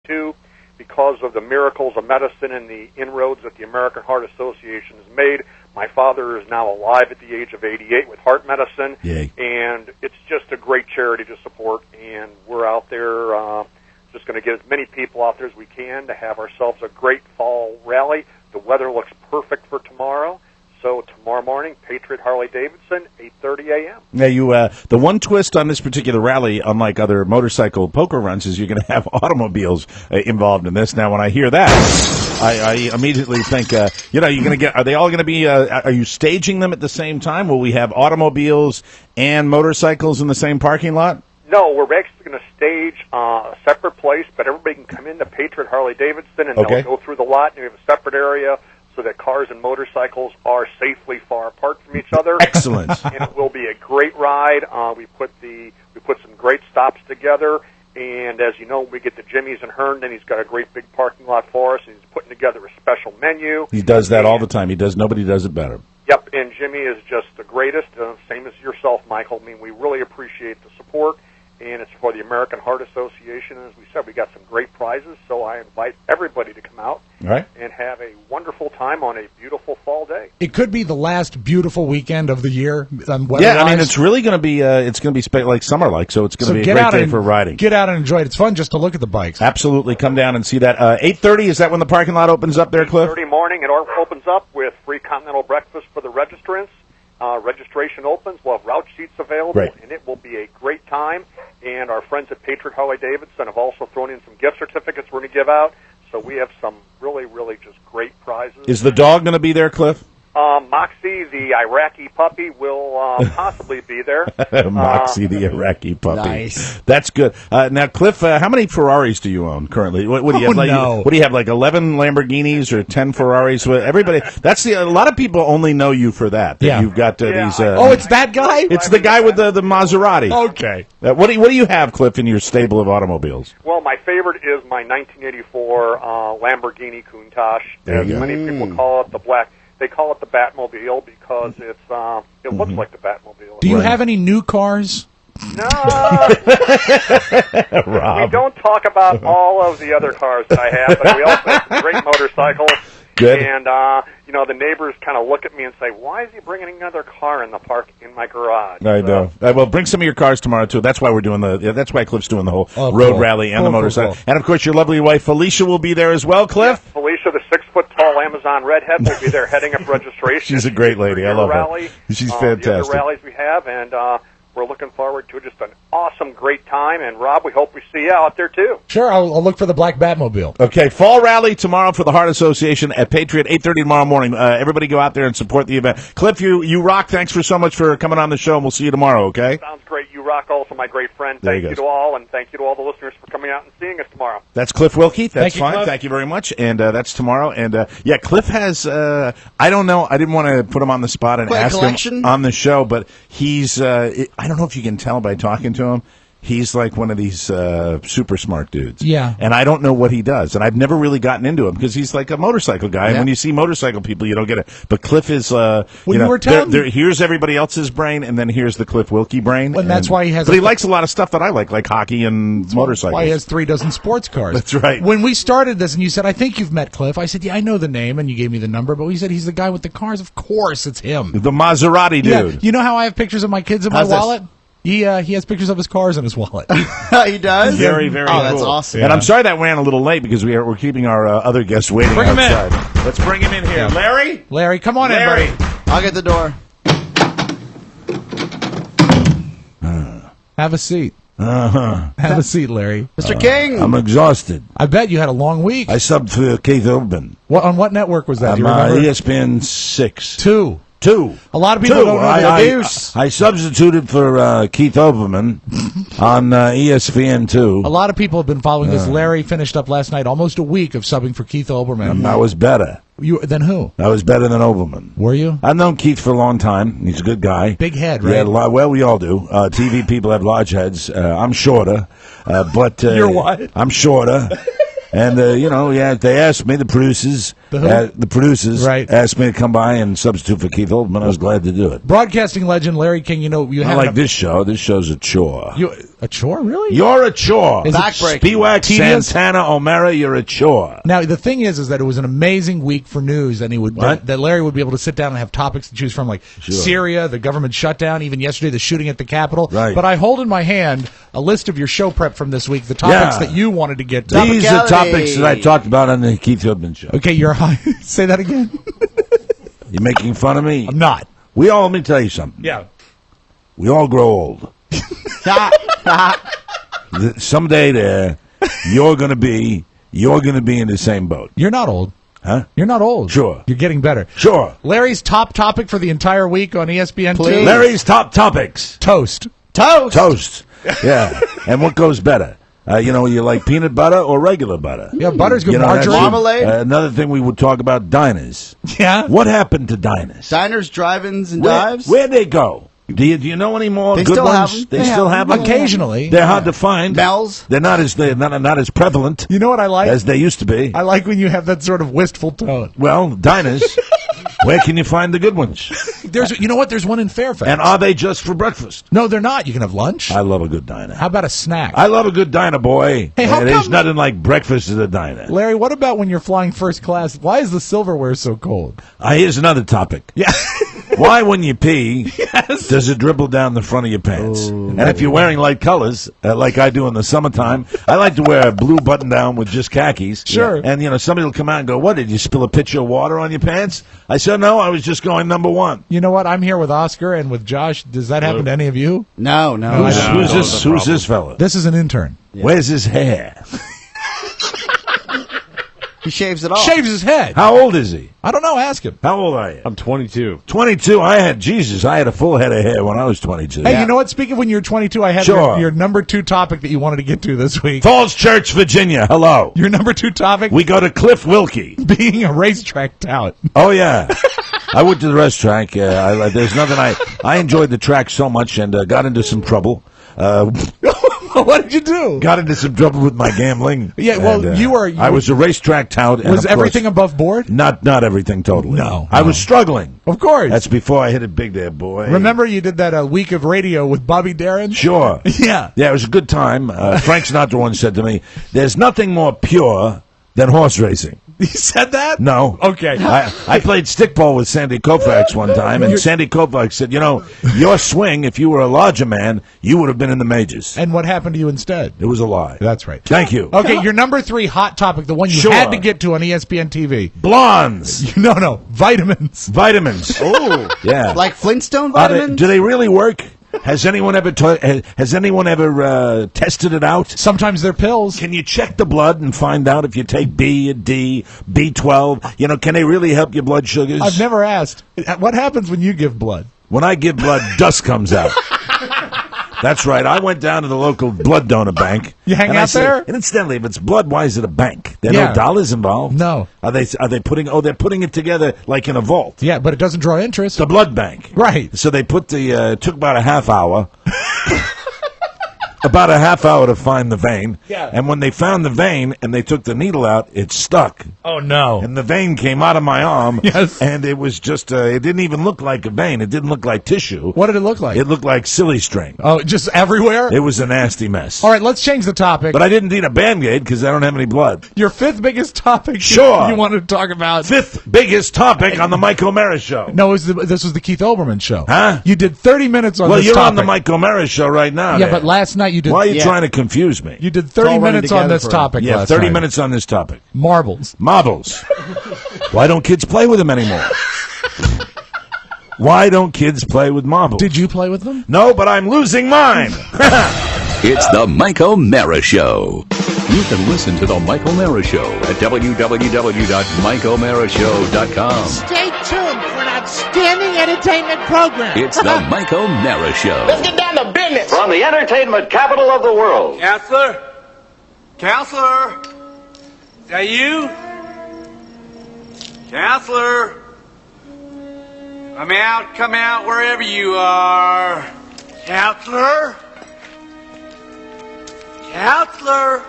too. Because of the miracles of medicine and the inroads that the American Heart Association has made, my father is now alive at the age of 88 with heart medicine. Yay. And it's just a great charity to support, and we're out there just going to get as many people out there as we can to have ourselves a great fall rally. The weather looks perfect for tomorrow. So tomorrow morning, Patriot Harley-Davidson, 8:30 a.m. Now, the one twist on this particular rally, unlike other motorcycle poker runs, is you're going to have automobiles involved in this. Now, when I hear that, I immediately think, you're going to get. Are they all going to be? Are you staging them at the same time? Will we have automobiles and motorcycles in the same parking lot? No, we're actually going to stage a separate place, but everybody can come into Patriot Harley-Davidson, and they'll go through the lot, and we have a separate area so that cars and motorcycles are safely far apart from each other. Excellent. And it will be a great ride. We put some great stops together, and as you know, we get to Jimmy's in Herndon. He's got a great big parking lot for us, and he's putting together a special menu. He does that all the time. Nobody does it better. Yep, and Jimmy is just the greatest, same as yourself, Michael. I mean, we really appreciate the support, and it's for the American Heart Association. And as we said, we got some great prizes, so I invite everybody to come out and have a wonderful time on a beautiful fall day. It could be the last beautiful weekend of the year. Yeah, I mean, it's really going to be like summer-like, so it's going to be a great day for riding. Get out and enjoy it. It's fun just to look at the bikes. Absolutely. Come down and see that. 8:30, is that when the parking lot opens up there, Cliff? 8:30 morning, it opens up with free continental breakfast for the registrants. Registration opens. We'll have route sheets available, and it will be a great time. And our friends at Patriot Harley-Davidson have also thrown in some gift certificates we're going to give out. So we have some really, really just great prizes. Is the dog going to be there, Cliff? Moxie, the Iraqi puppy, will possibly be there. Moxie, the Iraqi puppy. Nice. That's good. Now, Cliff, how many Ferraris do you own currently? What do you have? What do you have? Like 11 Lamborghinis or 10 Ferraris? Everybody. A lot of people only know you for that. You've got these. It's that guy. It's the guy with the Maserati. Okay. What do you have, Cliff, in your stable of automobiles? Well, my favorite is my 1984 Lamborghini Countach. As many people call it the black. They call it the Batmobile because it looks like the Batmobile. Do you have any new cars? No. We don't talk about all of the other cars that I have, but we also have some great motorcycles. Good. And, the neighbors kind of look at me and say, why is he bringing another car in my garage? I know. Well, bring some of your cars tomorrow, too. That's why we're doing that's why Cliff's doing the whole road rally and the motorcycle. Cool. And, of course, your lovely wife, Felicia, will be there as well, Cliff? Yes, Felicia, the 6-foot-tall Amazon redhead, will be there heading up registration. She's a great lady. I love her. She's fantastic. The other rallies we have, and we're looking forward to just an awesome, great time. And, Rob, we hope we see you out there, too. Sure, I'll look for the black Batmobile. Okay, fall rally tomorrow for the Heart Association at Patriot, 8:30 tomorrow morning. Everybody go out there and support the event. Cliff, you rock. Thanks so much for coming on the show, and we'll see you tomorrow, okay? Sounds great. You rock also, my great friend. Thank you to all, and thank you to all the listeners for coming out and seeing us tomorrow. That's Cliff Wilkie. That's fine. Cliff. Thank you very much. And that's tomorrow. And, Cliff has, I don't know, I didn't want to put him on the spot and ask him on the show, but he's, I don't know if you can tell by talking to him, he's like one of these super smart dudes. Yeah. And I don't know what he does. And I've never really gotten into him because he's like a motorcycle guy. And when you see motorcycle people, you don't get it. But Cliff is, here's everybody else's brain, and then here's the Cliff Wilkie brain. And that's why he has. But he likes a lot of stuff that I like hockey and motorcycles. Why he has 3 dozen sports cars. That's right. When we started this, and you said, I think you've met Cliff. I said, yeah, I know the name, and you gave me the number. But we said he's the guy with the cars. Of course, it's him. The Maserati dude. Yeah. You know how I have pictures of my kids in my wallet? He has pictures of his cars in his wallet. He does? Very, very cool. Oh, that's awesome. And I'm sorry that ran a little late because we're keeping our other guests waiting Bring outside. him in. Let's bring him in here. Yeah. Larry, come on in, buddy. I'll get the door. Have a seat. Have a seat, Larry. Mr. King. I'm exhausted. I bet you had a long week. I subbed for Keith Urban. On what network was that? Do you remember? ESPN 6. 2. A lot of people don't know the deuce. I substituted for Keith Olbermann on ESPN 2. A lot of people have been following this. Larry finished up last night almost a week of subbing for Keith Olbermann. I was better. Than who? I was better than Olbermann. Were you? I've known Keith for a long time. He's a good guy. Big head, right? Yeah, well, we all do. TV people have large heads. I'm shorter. But You're what? I'm shorter. And, they asked me, the producers asked me to come by and substitute for Keith Olbermann. I was glad to do it. Broadcasting legend Larry King, you have... This show. This show's a chore. A chore, really? You're a chore. Backbreaking. Spiewak, Tedious? Santana, Omeara, you're a chore. Now, the thing is that it was an amazing week for news, and What? that Larry would be able to sit down and have topics to choose from, like Syria, the government shutdown, even yesterday, the shooting at the Capitol. Right. But I hold in my hand a list of your show prep from this week, the topics that you wanted to get to. These are topics that I talked about on the Keith Hillman show. Okay, you're high. Say that again. You're making fun of me? I'm not. Let me tell you something. Yeah. We all grow old. Someday there, you're going to be in the same boat. You're not old. Huh? You're not old. Sure. You're getting better. Sure. Larry's top topic for the entire week on ESPN2? Please. Larry's top topics. Toast. Toast. Yeah. And what goes better? You like peanut butter or regular butter? Yeah, butter's good. That's Margarine. Marmalade? Another thing we would talk about, diners. Yeah. What happened to diners? Diners, drive-ins, and dives? Where'd they go? Do you know any more They good still ones? have 'em. They They still have have 'em. them? Occasionally. They're hard to find. Mel's? They're not as prevalent You know what I like? as they used to be. I like when you have that sort of wistful tone. Well, diners, where can you find the good ones? You know what? There's one in Fairfax. And are they just for breakfast? No, they're not. You can have lunch. I love a good diner. How about a snack? I love a good diner, boy. Hey, how There's come- nothing like breakfast at a diner. Larry, what about when you're flying first class? Why is the silverware so cold? Here's another topic. Yeah. Why, when you pee, does it dribble down the front of your pants? And if you're wearing light colors, like I do in the summertime, I like to wear a blue button-down with just khakis. Sure. And, somebody will come out and go, what, did you spill a pitcher of water on your pants? I said, no, I was just going number one. You know what? I'm here with Oscar and with Josh. Does that happen to any of you? No. Who's this fella? This is an intern. Where's his hair? He shaves it off. Shaves his head. How old is he? I don't know. Ask him. How old are you? I'm 22. 22. I had a full head of hair when I was 22. Hey, you know what? Speaking of when you were 22, I had Sure. your number 2 topic that you wanted to get to this week. Falls Church, Virginia. Hello. Your number 2 topic We go to Cliff Wilkie. being a racetrack tout. Oh, yeah. I went to the racetrack. There's nothing I enjoyed the track so much and got into some trouble. What did you do? Got into some trouble with my gambling. Yeah, well, and, I was a racetrack tout. And Was of everything course, above board? Not everything totally. No. I was struggling. Of course. That's before I hit it big there, boy. Remember you did that week of radio with Bobby Darin? Sure. Yeah. Yeah, it was a good time. Frank Sinatra once said to me, there's nothing more pure than horse racing. He said that? No. Okay. I played stickball with Sandy Koufax one time, and Sandy Koufax said, your swing, if you were a larger man, you would have been in the majors. And what happened to you instead? It was a lie. That's right. Thank you. Okay, your number 3 hot topic, the one you Sure. had to get to on ESPN TV. Blondes. No, vitamins. Vitamins. Oh. Yeah. Like Flintstone Are they- vitamins? do they really work? Has anyone ever tested it out? Sometimes they're pills. Can you check the blood and find out if you take B, D, B12? Can they really help your blood sugars? I've never asked. What happens when you give blood? When I give blood, dust comes out. That's right. I went down to the local blood donor bank. You hang and I out said, there? And incidentally, if it's blood, why is it a bank? There are Yeah. no dollars involved. No. Are they putting? Oh, they're putting it together like in a vault. Yeah, but it doesn't draw interest. The blood bank. Right. So they put it took about a half hour. About a half hour to find the vein. Yeah. And when they found the vein and they took the needle out, it stuck. Oh, no. And the vein came out of my arm. Yes. And it was just, it didn't even look like a vein. It didn't look like tissue. What did it look like? It looked like silly string. Oh, just everywhere? It was a nasty mess. All right, let's change the topic. But I didn't need a Band-Aid because I don't have any blood. Your 5th biggest topic Sure. you wanted to talk about. 5th biggest topic on the Mike Omeara show. No, this was the Keith Olbermann show. Huh? You did 30 minutes on Well, this you're topic. on the Mike Omeara show right now. Yeah, there. but last night you did... Why are you Yeah. trying to confuse me? You did 30 all running minutes on together this for him. topic Yeah, last 30 night. minutes on this topic. Marbles. Marbles. Why don't kids play with them anymore? Why don't kids play with marbles? Did you play with them? No, but I'm losing mine. It's the Mike Omeara Show. You can listen to the Mike Omeara Show at www.mikeomearashow.com. Stay tuned for an outstanding entertainment program. It's the Mike Omeara Show. Let's get down to business. From the entertainment capital of the world. Counselor? Counselor? Is that you? Counselor? Come out, wherever you are. Counselor? Counselor?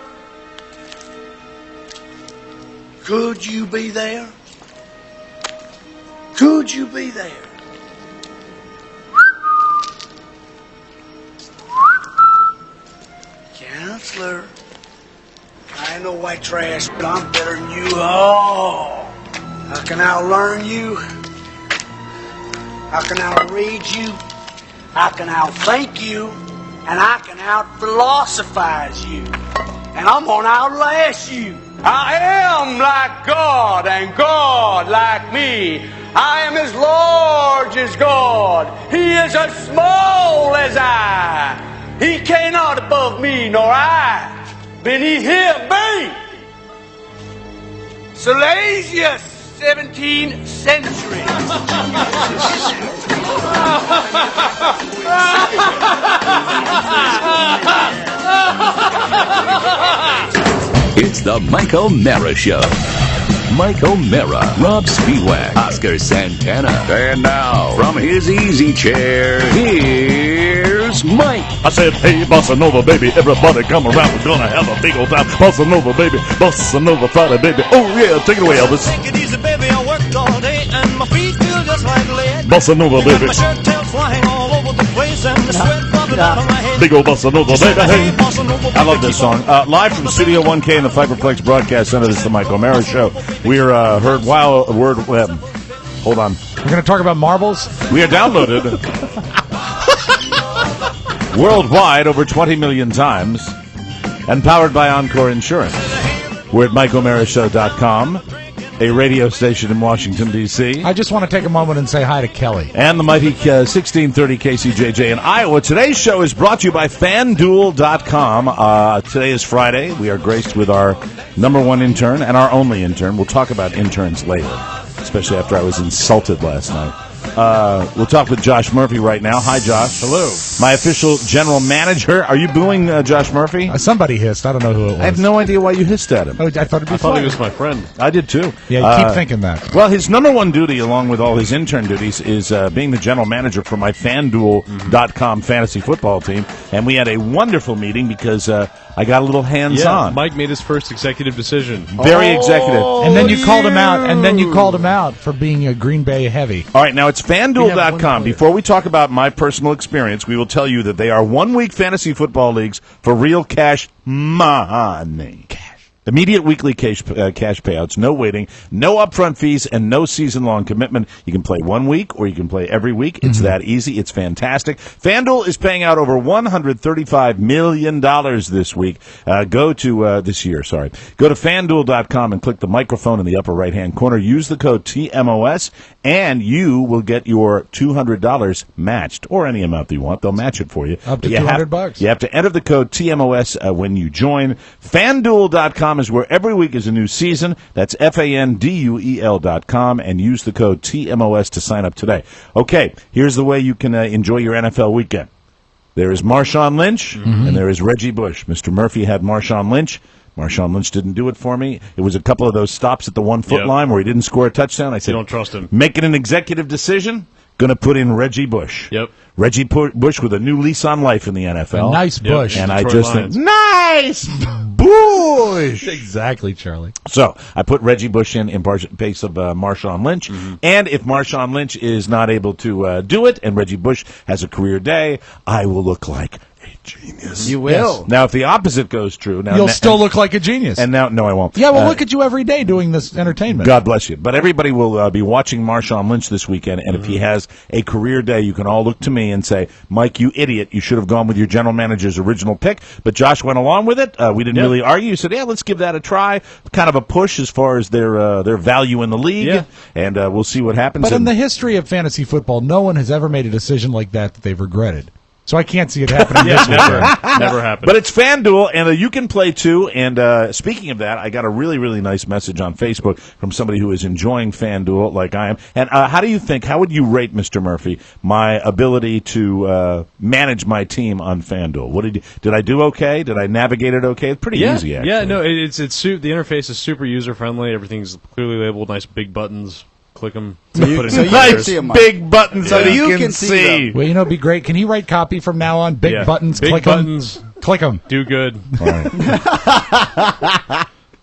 Could you be there? Could you be there? wrestler. I ain't no white trash, but I'm better than you all. I can outlearn you. I can outread you. I can outthink you. And I can out-philosophize you. And I'm gonna outlast you. I am like God, and God like me. I am as large as God. He is as small as I. He cannot above me, nor I beneath him be. Salasius, 17th century. It's the Mike Omeara Show. Mike Omeara, Rob Spiewak, Oscar Santana. And now, from his easy chair, here's Mike. I said, hey, Bossa Nova, baby, everybody come around. We're gonna have a big old time. Bossa Nova, baby, Bossa Nova Friday, baby. Oh, yeah, take it away, Elvis. Take it easy, baby, I worked all day and my feet feel just like lead. Bossa Nova, baby. My shirt tails flying all over the place and the sweat bubbling out of my head. Big old Bossa Nova, baby. Hey, Bossa Nova, baby. I love this song. Live from Studio 1K in the Fiberplex Broadcast Center, this is the Mike Omeara Show. We are heard hold on. We're going to talk about marbles? We are downloaded worldwide over 20 million times and powered by Encore Insurance. We're at MikeOmearaShow.com, a radio station in Washington, D.C. I just want to take a moment and say hi to Kelly. And the mighty 1630 KCJJ in Iowa. Today's show is brought to you by FanDuel.com. Today is Friday. We are graced with our number one intern and our only intern. We'll talk about interns later, especially after I was insulted last night. We'll talk with Josh Murphy right now. Hi, Josh. Hello. My official general manager. Are you booing Josh Murphy? Somebody hissed. I don't know who it was. I have no idea why you hissed at him. Oh, I thought it'd be I thought he was my friend. I did too. Yeah, you keep thinking that. Well, his number one duty, along with all his intern duties, is being the general manager for my FanDuel.com fantasy football team. And we had a wonderful meeting because I got a little hands-on. Yeah, Mike made his first executive decision. Very executive. And then you called him out. And then you called him out for being a Green Bay heavy. All right, now it's FanDuel.com. Before we talk about my personal experience, we will tell you that they are one-week fantasy football leagues for real cash money. Immediate weekly cash payouts, no waiting, no upfront fees, and no season-long commitment. You can play 1 week or you can play every week. It's that easy. It's fantastic. FanDuel is paying out over $135 million this week. This year. Go to FanDuel.com and click the microphone in the upper right-hand corner. Use the code TMOS, and you will get your $200 matched, or any amount that you want. They'll match it for you. Up to $200. You have to enter the code TMOS when you join. FanDuel.com is where every week is a new season. That's FanDuel.com, and use the code TMOS to sign up today. Okay, here's the way you can enjoy your NFL weekend. There is Marshawn Lynch, and there is Reggie Bush. Mr. Murphy had Marshawn Lynch. Marshawn Lynch didn't do it for me. It was a couple of those stops at the 1 foot line where he didn't score a touchdown. I said, you don't trust him. Making an executive decision, going to put in Reggie Bush. Yep. Reggie Bush with a new lease on life in the NFL. A nice Bush. And Detroit I just Lions. think, nice Bush. Exactly, Charlie. So I put Reggie Bush in place of Marshawn Lynch. And if Marshawn Lynch is not able to do it and Reggie Bush has a career day, I will look like a genius. You will. Yes. Now, if the opposite goes true, you'll still look like a genius. And now, no, I won't. Yeah, well, look at you every day doing this entertainment. God bless you. But everybody will be watching Marshawn Lynch this weekend, and if he has a career day, you can all look to me and say, Mike, you idiot, you should have gone with your general manager's original pick. But Josh went along with it. We didn't really argue. He said, yeah, let's give that a try. Kind of a push as far as their value in the league, and we'll see what happens. But in the history of fantasy football, no one has ever made a decision like that they've regretted. So I can't see it happening this weekend. Never happened. But it's FanDuel, and you can play too. And speaking of that, I got a really, really nice message on Facebook from somebody who is enjoying FanDuel like I am. And how would you rate, Mr. Murphy, my ability to manage my team on FanDuel? Did I do okay? Did I navigate it okay? It's pretty easy, actually. Yeah, no, the interface is super user-friendly. Everything's clearly labeled, nice big buttons. Click them. Nice big buttons so you can see. Well, it'd be great. Can he write copy from now on? Big buttons. Big click buttons. Click them. Do good. All right.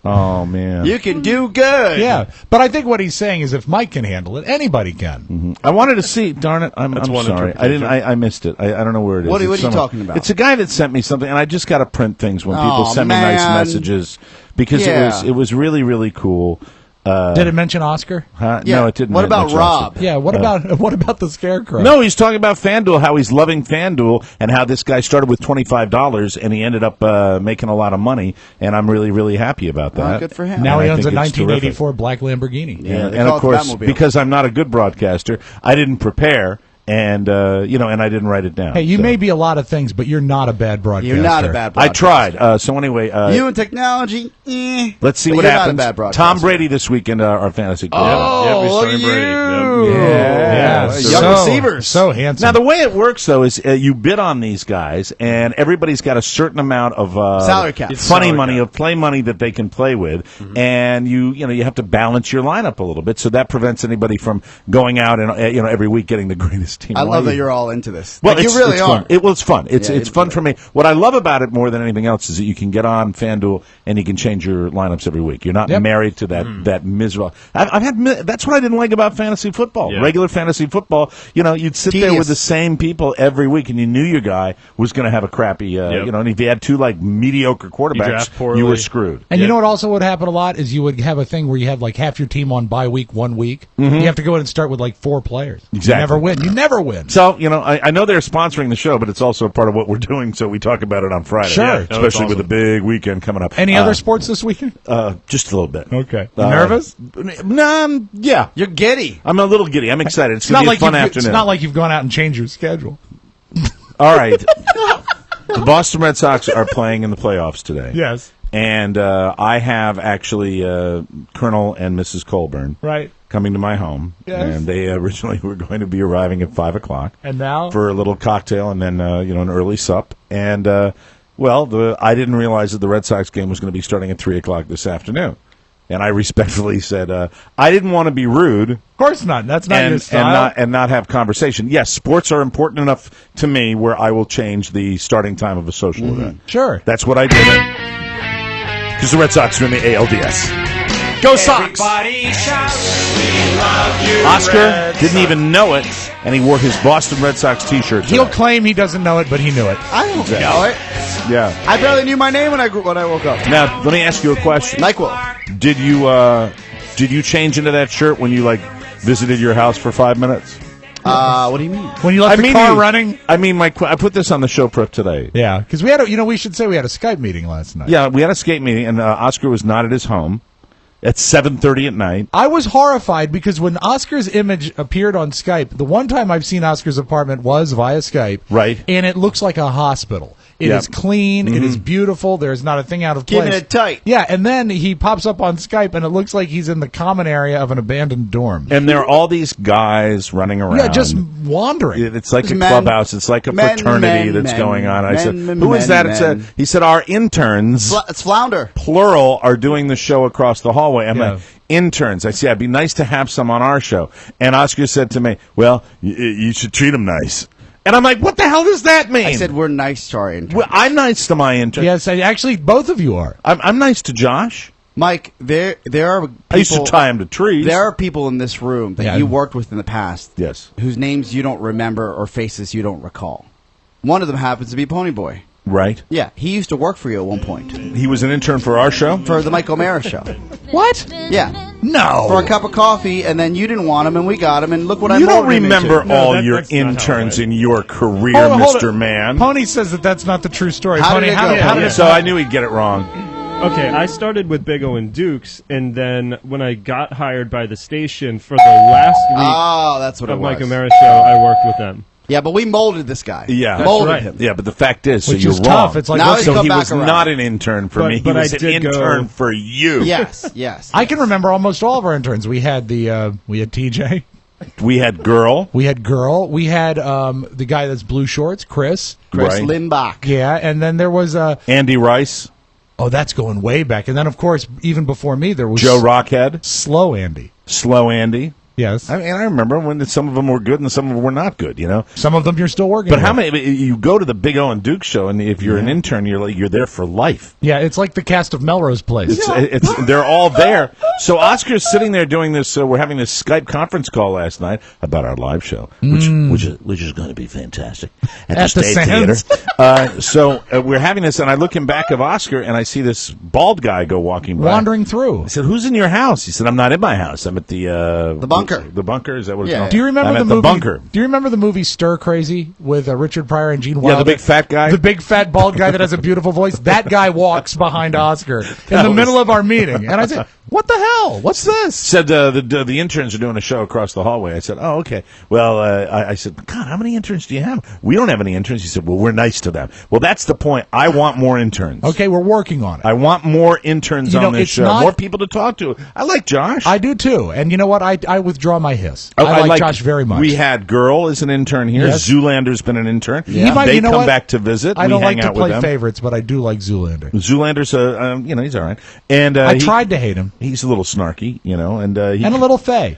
Oh, man. You can do good. Yeah, but I think what he's saying is if Mike can handle it, anybody can. Mm-hmm. I wanted to see. Darn it! I'm sorry. I missed it. I don't know where it is. What are you talking about? It's a guy that sent me something, and I just got to print things when people send me nice messages because it was really, really cool. Did it mention Oscar? No, it didn't. What about Rob? Yeah, what about the Scarecrow? No, he's talking about FanDuel, how he's loving FanDuel, and how this guy started with $25 and he ended up making a lot of money, and I'm really, really happy about that. Good for him. Now he owns a 1984 black Lamborghini. Yeah, and of course, because I'm not a good broadcaster, I didn't prepare. And and I didn't write it down. Hey, you may be a lot of things, but you're not a bad broadcaster. You're not a bad broadcaster. I tried. So anyway, you and technology. Let's see what happens. Not a bad Tom Brady this weekend, our fantasy club. Oh, look at you! Yeah. Young receivers, so handsome. Now the way it works though is you bid on these guys, and everybody's got a certain amount of salary cap, of play money that they can play with, and you have to balance your lineup a little bit, so that prevents anybody from going out and every week getting the greatest team. I love that you're all into this. Well, you really are. Fun. It's fun. It's fun for me. What I love about it more than anything else is that you can get on FanDuel and you can change your lineups every week. You're not married to that miserable. I've had that's what I didn't like about fantasy football. Regular fantasy football, you'd sit there with the same people every week, and you knew your guy was going to have a crappy, and if you had two mediocre quarterbacks, you were screwed. And you know what also would happen a lot is you would have a thing where you had half your team on bye week 1 week. You have to go in and start with 4 players. Exactly. You never win. You never win. So, I know they're sponsoring the show, but it's also a part of what we're doing, so we talk about it on Friday. Sure. Especially with a big weekend coming up. Any other sports this weekend? Just a little bit. Okay. Nervous? Yeah. You're giddy. I'm a little giddy. I'm excited. It's going to be a fun afternoon. It's not like you've gone out and changed your schedule. All right. The Boston Red Sox are playing in the playoffs today. Yes. And I have actually Colonel and Mrs. Colburn coming to my home. Yes. And they originally were going to be arriving at 5 o'clock. And now? For a little cocktail and then, an early sup. And, I didn't realize that the Red Sox game was going to be starting at 3 o'clock this afternoon. And I respectfully said, I didn't want to be rude. Of course not. That's not your style. And not have conversation. Yes, sports are important enough to me where I will change the starting time of a social event. Sure. That's what I did. Because the Red Sox are in the ALDS. Go Sox! Everybody shout, we love you, Oscar didn't even know it, and he wore his Boston Red Sox T-shirt today. He'll claim he doesn't know it, but he knew it. I don't know it. Yeah. I barely knew my name when I woke up. Now, let me ask you a question. NyQuil. Did you change into that shirt when you visited your house for 5 minutes? What do you mean? When you left the car running? I mean, I put this on the show prep today. Yeah, because we had we should say we had a Skype meeting last night. Yeah, we had a Skype meeting, and Oscar was not at his home at 7:30 at night. I was horrified because when Oscar's image appeared on Skype, the one time I've seen Oscar's apartment was via Skype. Right. And it looks like a hospital. It is clean. It is beautiful. There's not a thing out of place. Keeping it tight. Yeah, and then he pops up on Skype, and it looks like he's in the common area of an abandoned dorm. And there are all these guys running around. Yeah, just wandering. It's like a clubhouse. It's like a fraternity that's going on. I said, who is that? He said, our interns, it's Flounder, plural, are doing the show across the hallway. I'm like, interns. I said, it'd be nice to have some on our show. And Oscar said to me, well, you should treat them nice. And I'm like, what the hell does that mean? I said, we're nice to our interns. Well, I'm nice to my interns. Yes, actually, both of you are. I'm nice to Josh. Mike, there are people, I used to tie him to trees. There are people in this room that you worked with in the past. Yes. Whose names you don't remember or faces you don't recall. One of them happens to be Ponyboy. Right. Yeah, he used to work for you at one point. He was an intern for our show? For the Mike Omeara show. What? Yeah. No. For a cup of coffee, and then you didn't want him, and we got him, and look what I You don't molded him remember into. all your interns in your career, Hold Mr. it. Man. Pony says that's not the true story. How Pony, did it how go? did it So I knew he'd get it wrong. Okay, I started with Big O and Dukes, and then when I got hired by the station for the last week that's what it of was. Mike Omeara show, I worked with them. Yeah, but we molded this guy. Yeah. Molded him. Yeah, but the fact is, Which so is you're tough. wrong. It's like, now he's so come he back was around. not an intern for me. He but was I an did intern go- for you. Yes. I can remember almost all of our interns. We had TJ. We had Girl. We had the guy that's blue shorts, Chris Right. Limbach. Yeah, and then there was Andy Rice. Oh, that's going way back. And then, of course, even before me, there was Joe Rockhead. Slow Andy. Slow Andy. Yes. I remember when some of them were good and some of them were not good, Some of them you're still working But with. how many, you go to the Big O and Duke show, and if you're an intern, you're there for life. Yeah, it's like the cast of Melrose Place. They're all there. So Oscar's sitting there doing this, we're having this Skype conference call last night about our live show, which is going to be fantastic at the State Theater. So we're having this, and I look in back of Oscar, and I see this bald guy go walking by. Wandering through. I said, "Who's in your house?" He said, "I'm not in my house. I'm at the bunker." The bunker, is that what it's called? Do you remember I'm the at movie? Bunker. Do you remember the movie Stir Crazy with Richard Pryor and Gene Wilder? Yeah, the big fat guy. The big fat bald guy that has a beautiful voice. That guy walks behind Oscar in the middle of our meeting, and I said, "What the hell? What's this?" Said the interns are doing a show across the hallway. I said, "Oh, okay." Well, I said, "God, how many interns do you have?" "We don't have any interns." He said, "Well, we're nice to them." Well, that's the point. I want more interns. Okay, we're working on it. I want more interns on this show. More people to talk to. I like Josh. I do too. And you know what? I withdraw my hiss. I like Josh very much. We had Girl as an intern here. Yes. Zoolander's been an intern. Yeah. They come back to visit. I don't we hang like to out play with them. favorites, but I do like Zoolander. Zoolander's, he's all right. And I tried to hate him. He's a little snarky, and a little fey.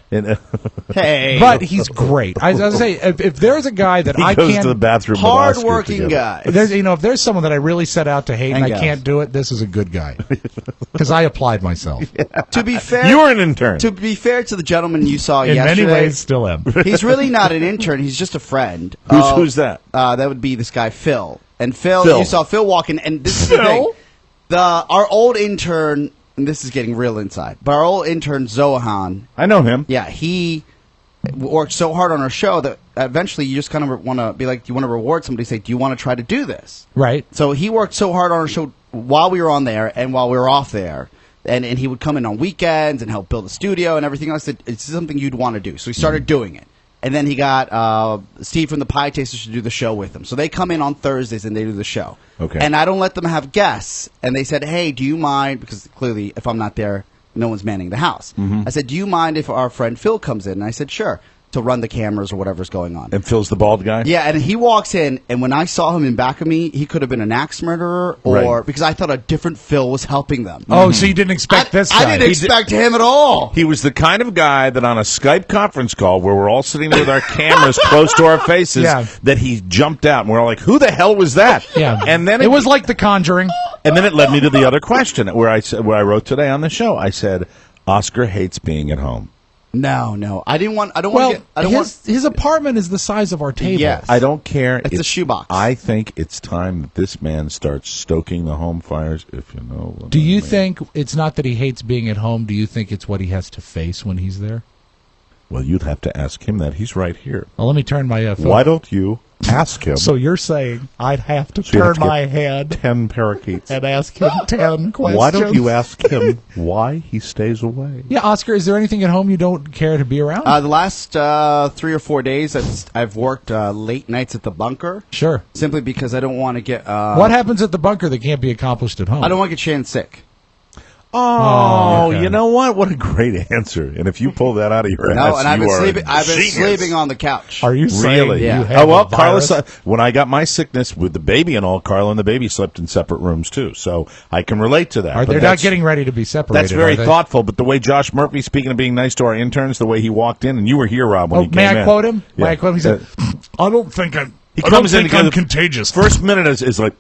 Hey, but he's great. I was going to say, if there's a guy that I can't, goes to the bathroom. Hard-working guy. If there's someone that I really set out to hate and I guys. can't do it, this is a good guy because I applied myself. To be fair, you were an intern. To be fair to the gentleman you saw in yesterday, many ways, still am. He's really not an intern. He's just a friend. Who's that? That would be this guy Phil. And Phil, you saw Phil walking, and this is the thing. Our old intern, and this is getting real inside, but our old intern Zohan, I know him. Yeah, he worked so hard on our show that eventually you just kind of want to be like, you want to reward somebody, say, do you want to try to do this? Right. So he worked so hard on our show while we were on there and while we were off there. And he would come in on weekends and help build a studio and everything else. It's something you'd want to do. So he started doing it. And then he got Steve from the Pie Tasters to do the show with him. So they come in on Thursdays and they do the show. Okay. And I don't let them have guests. And they said, hey, do you mind? Because clearly, if I'm not there, no one's manning the house. Mm-hmm. I said, do you mind if our friend Phil comes in? And I said, sure. To run the cameras or whatever's going on. And Phil's the bald guy? Yeah, and he walks in, and when I saw him in back of me, he could have been an axe murderer, or because I thought a different Phil was helping them. Oh, so you didn't expect this guy? I didn't expect him at all. He was the kind of guy that on a Skype conference call where we're all sitting there with our cameras close to our faces, that he jumped out, and we're all like, who the hell was that? Yeah. And then it was like The Conjuring. And then it led me to the other question where I wrote today on the show. I said, Oscar hates being at home. No. I don't want his apartment is the size of our table. Yes. I don't care. It's a shoebox. I think it's time that this man starts stoking the home fires, if you know what Do you I mean. think it's not that he hates being at home? Do you think it's what he has to face when he's there? Well, you'd have to ask him that. He's right here. Well, let me turn my phone. Why don't you ask him? So you're saying I'd have to turn my head 10 parakeets and ask him 10 questions? Why don't you ask him why he stays away? Yeah, Oscar, is there anything at home you don't care to be around? The last 3 or 4 days, I've worked late nights at the bunker. Sure. Simply because I don't want to get... what happens at the bunker that can't be accomplished at home? I don't want to get Shan sick. Oh, okay. You know what? What a great answer. And if you pull that out of your ass, and I've been genius. sleeping on the couch. Are you really? Yeah. You Oh, well, Carla, when I got my sickness with the baby and all, Carla and the baby slept in separate rooms too. So I can relate to that. They're not getting ready to be separated. That's very thoughtful. But the way Josh Murphy, speaking of being nice to our interns, the way he walked in, and you were here, Rob, when he came in. May I quote him? Yeah. May I quote him? He said, I don't think I'm... He comes in I'm contagious. First minute is like.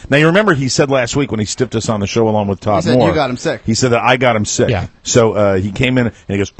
Now you remember he said last week when he stiffed us on the show along with Todd He said Moore. you got him sick. He said that I got him sick. Yeah. So he came in and he goes,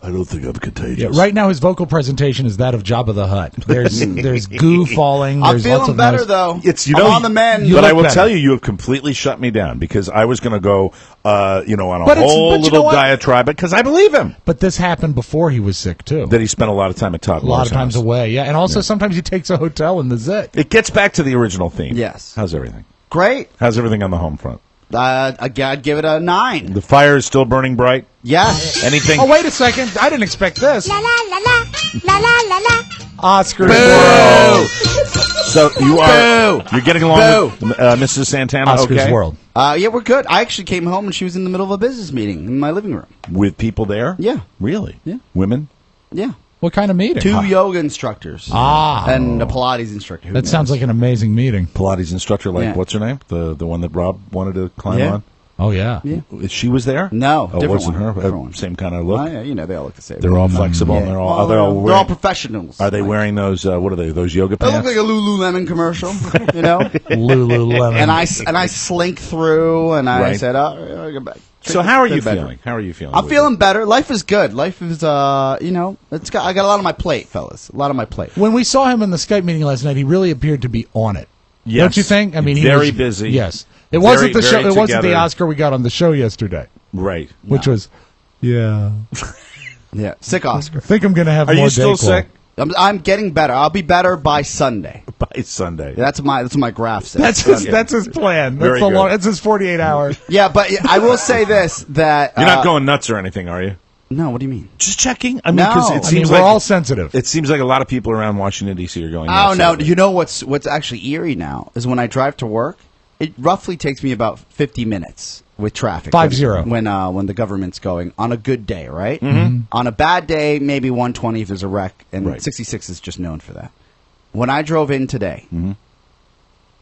I don't think I'm contagious. Yeah, right now his vocal presentation is that of Jabba the Hutt. There's goo falling. I'm There's lots feeling of better noise. though. I'm on the mend. But I will tell you, you have completely shut me down because I was going to go, on a But whole you know little what? diatribe because I believe him. But this happened before he was sick too. That he spent a lot of time at Todd A lot Moore's of times house. away, yeah. And also sometimes he takes a hotel in the zit. It gets back to the original theme. Yes. How's everything? Great. How's everything on the home front? I'd give it a 9. The fire is still burning bright? Yes. Anything? Oh, wait a second. I didn't expect this. La la la la la la la la. Oscar. So you're getting along with Mrs. Santana, Oscar's okay? World. Yeah, we're good. I actually came home and she was in the middle of a business meeting in my living room. With people there? Yeah. Really? Yeah. Women? Yeah. What kind of meeting? 2 yoga instructors. And a Pilates instructor. Who That knows? sounds like an amazing meeting. Pilates instructor, like, Yeah. what's her name? The one that Rob wanted to climb on? Oh, yeah. She was there? No, Oh, it different wasn't one. her? Different one. Same kind of look? Oh, yeah, you know, they all look the same. They're all flexible. Yeah. And they're Well, all they're all professionals. Are they wearing those, what are they, those yoga They look pants? like a Lululemon commercial, you know? Lululemon. And I slink through, and I Right. said, I'll go back. So how are you Better. feeling? How are you feeling? I'm feeling better. Life is good. Life is, you know, I got a lot on my plate, fellas. A lot on my plate. When we saw him in the Skype meeting last night, he really appeared to be on it. Yes. Don't you think? I mean, he very was busy. Yes. It wasn't the show. very It wasn't the together. Oscar we got on the show yesterday, Right. which was, yeah. Yeah, sick Oscar. I think I'm going to have Are more you still Dayquil. sick? I'm getting better. I'll be better by Sunday. By Sunday. That's what my graph says. That's his plan. Very good. That's his 48 hours. Yeah, but I will say this, that... You're not going nuts or anything, are you? No, what do you mean? Just checking. I mean, No. because it I seems we're like all sensitive. It seems like a lot of people around Washington D.C. are going Oh, nuts. no. lately. You know what's actually eerie now is when I drive to work, it roughly takes me about 50 minutes with traffic. 50. When the government's going on a good day, right? Mm-hmm. On a bad day, maybe 120 if there's a wreck, and Right. 66 is just known for that. When I drove in today,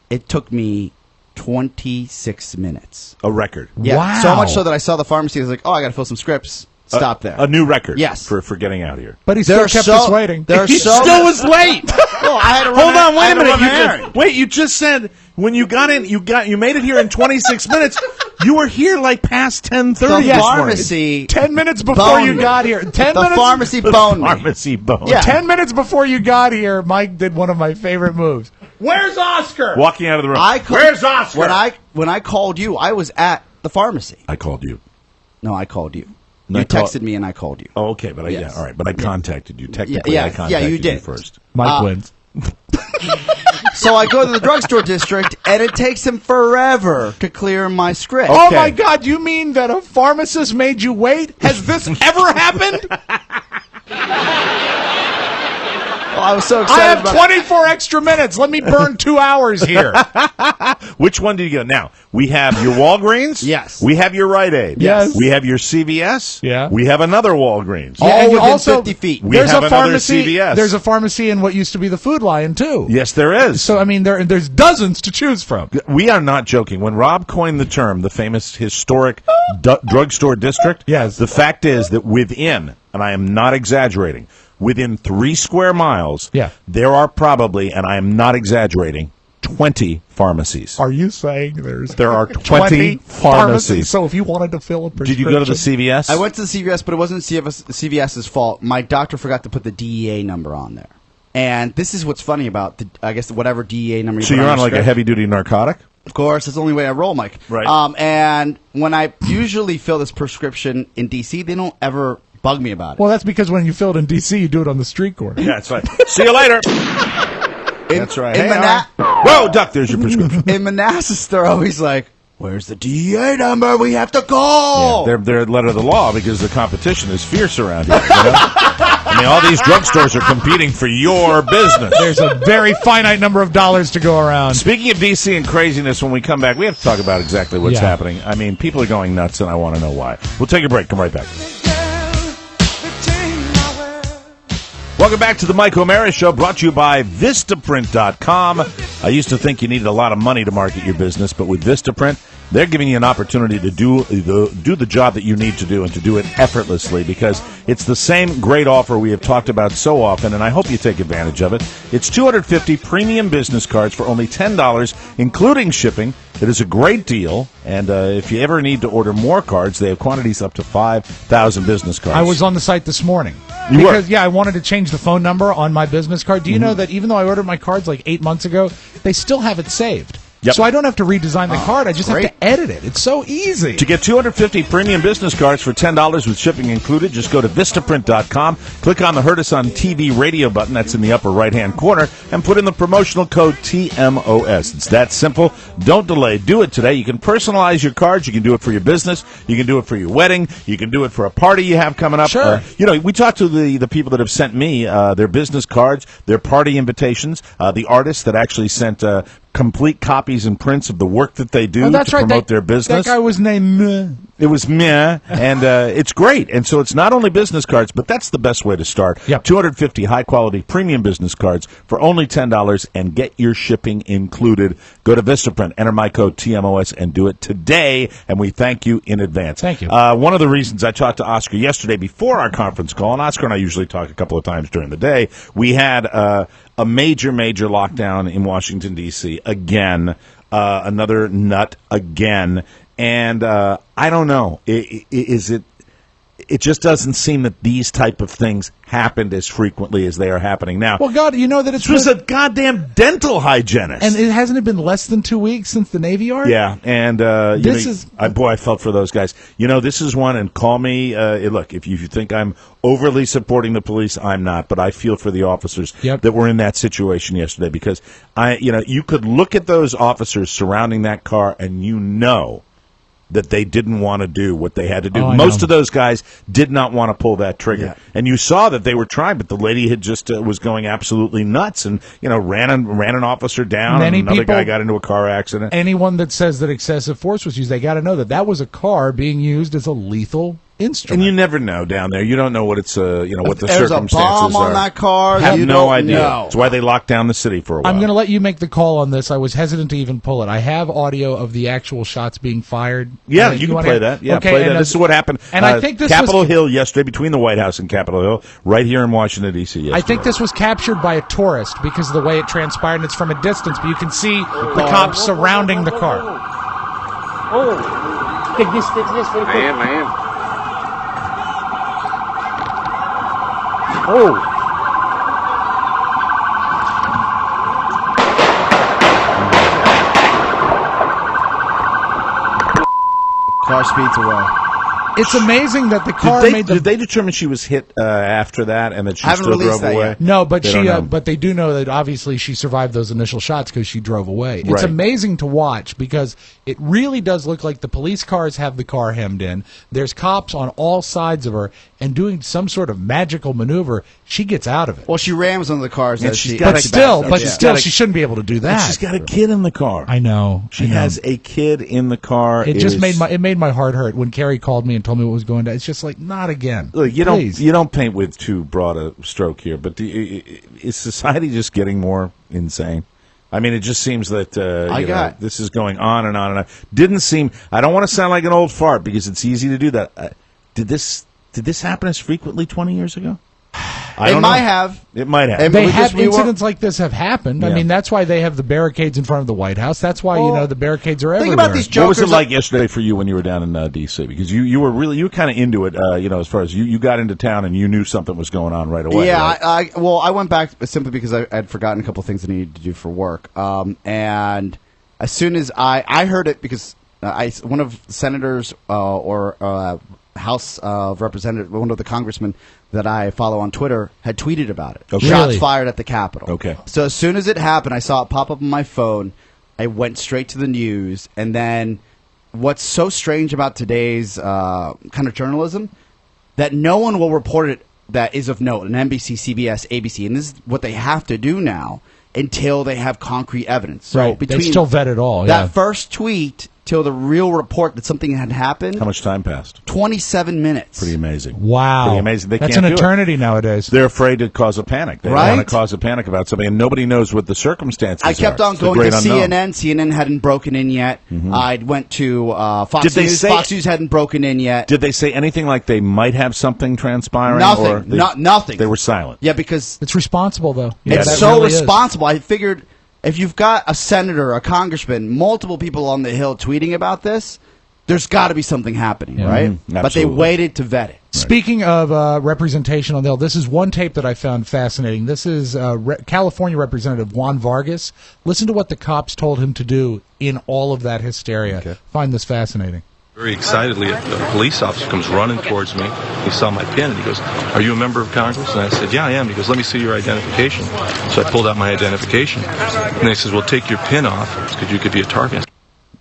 it took me 26 minutes. A record. Yeah, Wow. so much so that I saw the pharmacy. I was like, oh, I got to fill some scripts. Stop there. A new record. Yes. For getting out here. But he still They're kept so- us waiting. they're He so- still was late. Well, I had to run Hold on, I wait had a to minute. run an errand. Wait, you just said when you got in, you made it here in 26 minutes. You were here like past 10:30. The pharmacy 10 minutes before boned you me. got here. 10 The minutes. pharmacy boned me. Pharmacy bone. Yeah. 10 minutes before you got here, Mike did one of my favorite moves. Where's Oscar? Walking out of the room. Where's Oscar? When I called you, I was at the pharmacy. I called you. No, I called you. No, You I called- texted me and I called you. Oh, okay, but Yes. all right, but I contacted you. Technically, Yeah, I yeah, contacted you did. first. Mike wins. So I go to the drugstore district, and it takes him forever to clear my script. Oh Okay. my God! You mean that a pharmacist made you wait? Has this ever happened? Well, I was so I excited have about 24 extra minutes. Let me burn 2 hours here. Which one did you get? Now, we have your Walgreens. Yes. We have your Rite Aid. Yes. We have your CVS. Yeah. We have another Walgreens. Yeah, and Oh, within also, 50 feet. We there's have a another pharmacy. CVS. There's a pharmacy in what used to be the Food Lion too. Yes, there is. So I mean, there's dozens to choose from. We are not joking. When Rob coined the term, the famous historic drugstore district, Yes. the fact is that within, and I am not exaggerating, within 3 square miles, Yeah. there are probably, and I am not exaggerating, 20 pharmacies. Are you saying There are 20 pharmacies. So if you wanted to fill a prescription, Did you go to the CVS? I went to the CVS, but it wasn't CVS's fault. My doctor forgot to put the DEA number on there. And this is what's funny about, I guess, whatever DEA number you So put you're on on your like a script. heavy-duty narcotic? Of course, that's the only way I roll, Mike. Right. And when I usually fill this prescription in D.C., they don't ever bug me about it. Well, that's because when you fill it in D.C., you do it on the street corner. Yeah, that's right. See you later. That's right. in Hey, all right. Whoa, Duck, there's your prescription. In Manassas, they're always like, where's the DEA number? We have to call. Yeah, they're letter of the law because the competition is fierce around here. You know? I mean, all these drugstores are competing for your business. There's a very finite number of dollars to go around. Speaking of DC and craziness, when we come back, we have to talk about exactly what's happening. I mean, people are going nuts, and I want to know why. We'll take a break. Come right back. Welcome back to the Mike Omeara Show, brought to you by Vistaprint.com. I used to think you needed a lot of money to market your business, but with Vistaprint, they're giving you an opportunity to do the job that you need to do and to do it effortlessly because it's the same great offer we have talked about so often, and I hope you take advantage of it. It's 250 premium business cards for only $10, including shipping. It is a great deal, and if you ever need to order more cards, they have quantities up to 5,000 business cards. I was on the site this morning. You were? Because, I wanted to change the phone number on my business card. Do you know that even though I ordered my cards like 8 months ago, they still have it saved? Yep. So I don't have to redesign the card. I just have great. to edit it. It's so easy. To get 250 premium business cards for $10 with shipping included, just go to Vistaprint.com, click on the Heard Us on TV radio button that's in the upper right-hand corner, and put in the promotional code TMOS. It's that simple. Don't delay. Do it today. You can personalize your cards. You can do it for your business. You can do it for your wedding. You can do it for a party you have coming up. Sure. We talked to the people that have sent me their business cards, their party invitations, the artists that actually sent complete copies and prints of the work that they do to promote their business. That guy was named It was meh, and it's great. And so it's not only business cards, but that's the best way to start. Yep. 250 high-quality premium business cards for only $10 and get your shipping included. Go to Vistaprint, enter my code TMOS, and do it today, and we thank you in advance. Thank you. One of the reasons I talked to Oscar yesterday before our conference call, and Oscar and I usually talk a couple of times during the day, we had a major lockdown in Washington, D.C. again, another nut again. And I don't know. It just doesn't seem that these type of things happened as frequently as they are happening now. Well, God, you know that this was a goddamn dental hygienist. And it hasn't been less than 2 weeks since the Navy Yard? Yeah, and I felt for those guys. You know, this is one, and call me, look, if you think I'm overly supporting the police, I'm not, but I feel for the officers that were in that situation yesterday, because you could look at those officers surrounding that car and you know that they didn't want to do what they had to do. Most of those guys did not want to pull that trigger. Yeah. And you saw that they were trying, but the lady had just was going absolutely nuts and, ran an officer down, and another guy got into a car accident. Anyone that says that excessive force was used, they got to know that was a car being used as a lethal instrument. And you never know down there. You don't know what it's, what the There's circumstances a bomb on that car. I have no idea. Know. That's why they locked down the city for a while. I'm going to let you make the call on this. I was hesitant to even pull it. I have audio of the actual shots being fired. Yeah, you can play that. Yeah, okay, play that. This is what happened. And I think this Capitol Hill yesterday, between the White House and Capitol Hill, right here in Washington, D.C. yesterday. I think this was captured by a tourist because of the way it transpired, and it's from a distance, but you can see the cops surrounding the car. Oh, take this. I am. Oh. Car speeds away. It's amazing that the car Did they determine she was hit after that and that she still drove away? No, but but they do know that obviously she survived those initial shots because she drove away. It's amazing to watch because it really does look like the police cars have the car hemmed in. There's cops on all sides of her, and doing some sort of magical maneuver, she gets out of it. Well, she rams one of the cars. And she shouldn't be able to do that. And she's got a kid in the car. I know. She has a kid in the car. It made my heart hurt when Carrie called me and told me what was going down. It's just like, not again. Look, you don't paint with too broad a stroke here, but is society just getting more insane? I mean, it just seems that this is going on and on and on. Didn't seem. I don't want to sound like an old fart because it's easy to do that. Did this happen as frequently 20 years ago? It might have. Incidents like this have happened. Yeah. I mean, that's why they have the barricades in front of the White House. That's why the barricades are everywhere. Think about these jokers. What was it like yesterday for you when you were down in D.C.? Because you were kind of into it. As far as you got into town and you knew something was going on right away. Yeah, right? I went back simply because I had forgotten a couple of things I needed to do for work. And as soon as I heard it, because one of the senators or House of Representatives, one of the congressmen that I follow on Twitter, had tweeted about it. Okay. Shots fired at the Capitol. Okay. So as soon as it happened, I saw it pop up on my phone. I went straight to the news. And then what's so strange about today's kind of journalism, that no one will report it that is of note, an NBC, CBS, ABC. And this is what they have to do now until they have concrete evidence. So right. They still vet it all. That first tweet till the real report that something had happened. How much time passed? 27 minutes. Pretty amazing. Wow. Pretty amazing. That's an eternity nowadays. They're afraid to cause a panic. They don't want to cause a panic about something, and nobody knows what the circumstances are. I kept on going to CNN. CNN hadn't broken in yet. Mm-hmm. I went to Fox News. Fox News hadn't broken in yet. Did they say anything like they might have something transpiring? Nothing. Nothing. They were silent. Yeah, because it's responsible, though. Yeah, it's so really responsible. I figured if you've got a senator, a congressman, multiple people on the Hill tweeting about this, there's got to be something happening, right? Mm-hmm. But they waited to vet it. Right. Speaking of representation on the Hill, this is one tape that I found fascinating. This is California Representative Juan Vargas. Listen to what the cops told him to do in all of that hysteria. Okay. Find this fascinating. Very excitedly, a police officer comes running towards me. He saw my pin, and he goes, "Are you a member of Congress?" And I said, "Yeah, I am." He goes, "Let me see your identification." So I pulled out my identification. And he says, "Well, take your pin off, because you could be a target."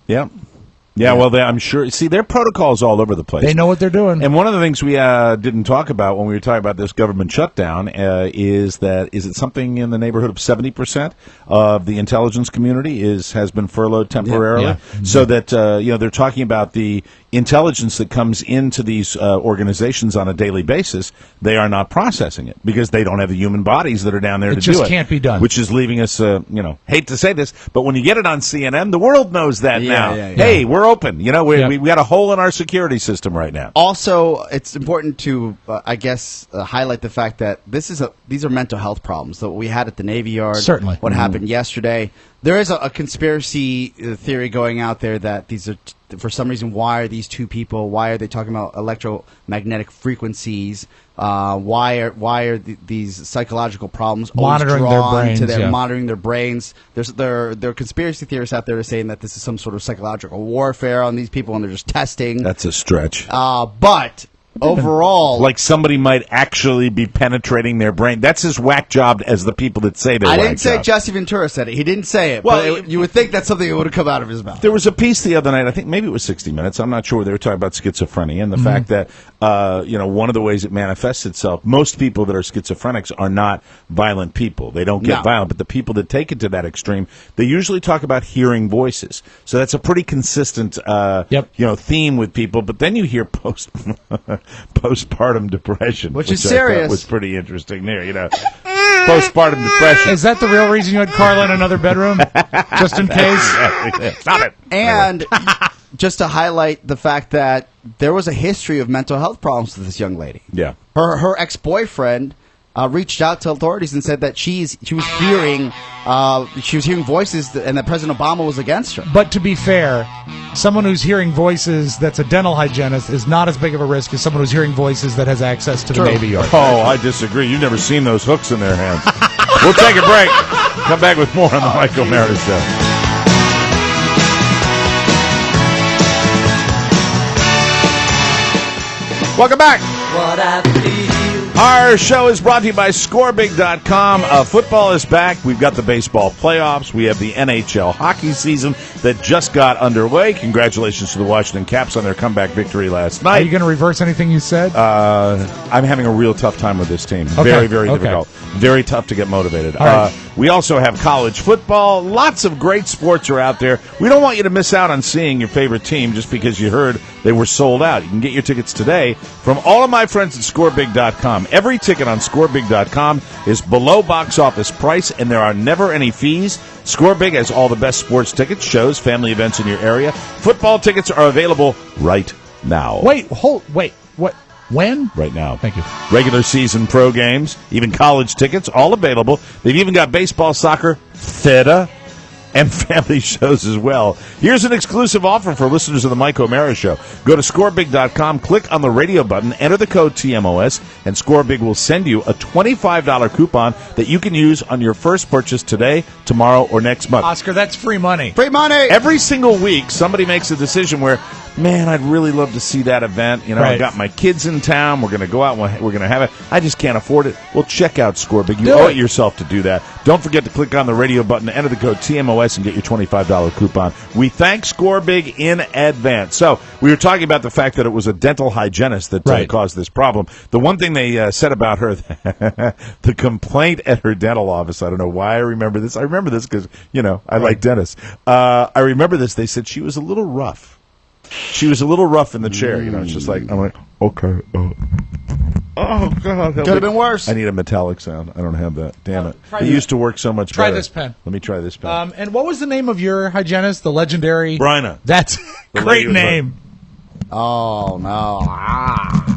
Yeah. Yeah, well, I'm sure. See, their protocols all over the place. They know what they're doing. And one of the things we didn't talk about when we were talking about this government shutdown is it something in the neighborhood of 70% of the intelligence community has been furloughed temporarily, so that they're talking about the intelligence that comes into these organizations on a daily basis, they are not processing it because they don't have the human bodies that are down there to do it. It just can't be done. Which is leaving us, hate to say this, but when you get it on CNN, the world knows that now. Yeah. Hey, we're open. We got a hole in our security system right now. Also, it's important to, highlight the fact that these are mental health problems that we had at the Navy Yard. Certainly. What happened yesterday. There is a conspiracy theory going out there that these are, for some reason, why are these two people, why are they talking about electromagnetic frequencies? Why are these psychological problems monitoring always drawn their brains, to their monitoring their brains? There are conspiracy theorists out there saying that this is some sort of psychological warfare on these people and they're just testing. That's a stretch. But overall, like somebody might actually be penetrating their brain. That's as whack jobbed as the people that say they're whack jobbed. I didn't say Jesse Ventura said it. He didn't say it. Well, but you would think that's something that would have come out of his mouth. There was a piece the other night, I think maybe it was 60 Minutes, I'm not sure, they were talking about schizophrenia and the fact that, one of the ways it manifests itself, most people that are schizophrenics are not violent people. They don't get violent, but the people that take it to that extreme, they usually talk about hearing voices. So that's a pretty consistent, theme with people. But then you hear postpartum depression, which is serious. I thought was pretty interesting there, postpartum depression. Is that the real reason you had Carla in another bedroom? Just in case? Stop it. And just to highlight the fact that there was a history of mental health problems with this young lady. Yeah. Her ex-boyfriend reached out to authorities and said that she was hearing voices and that President Obama was against her. But to be fair, someone who's hearing voices that's a dental hygienist is not as big of a risk as someone who's hearing voices that has access to the Navy Yard. Oh, I disagree. You've never seen those hooks in their hands. We'll take a break. Come back with more on the Mike Omeara Show. Welcome back. What I feel. Our show is brought to you by ScoreBig.com. Football is back. We've got the baseball playoffs. We have the NHL hockey season that just got underway. Congratulations to the Washington Caps on their comeback victory last night. Are you going to reverse anything you said? I'm having a real tough time with this team. Okay. Very, very difficult. Very tough to get motivated. Right. We also have college football. Lots of great sports are out there. We don't want you to miss out on seeing your favorite team just because you heard they were sold out. You can get your tickets today from all of my friends at ScoreBig.com. Every ticket on ScoreBig.com is below box office price, and there are never any fees. ScoreBig has all the best sports tickets, shows, family events in your area. Football tickets are available right now. Wait, what? When? Right now. Thank you. Regular season pro games, even college tickets, all available. They've even got baseball, soccer, theater, and family shows as well. Here's an exclusive offer for listeners of the Mike Omeara Show. Go to ScoreBig.com, click on the radio button, enter the code TMOS, and ScoreBig will send you a $25 coupon that you can use on your first purchase today, tomorrow, or next month. Oscar, that's free money. Free money! Every single week, somebody makes a decision where, man, I'd really love to see that event. Right. I got my kids in town. We're going to go out. We're going to have it. I just can't afford it. Well, check out ScoreBig. You owe it yourself to do that. Don't forget to click on the radio button, enter the code TMOS, and get your $25 coupon. We thank ScoreBig in advance. So we were talking about the fact that it was a dental hygienist that caused this problem. The one thing they said about her, the complaint at her dental office, I don't know why I remember this. I remember this because, I like dentists. I remember this. They said she was a little rough. She was a little rough in the chair. It's just like, I'm like, okay. Oh, God. Could have been worse. I need a metallic sound. I don't have that. Damn it. It used to work so much better. Try this pen. Let me try this pen. And what was the name of your hygienist? The legendary? Bryna. That's a great name. Oh, no.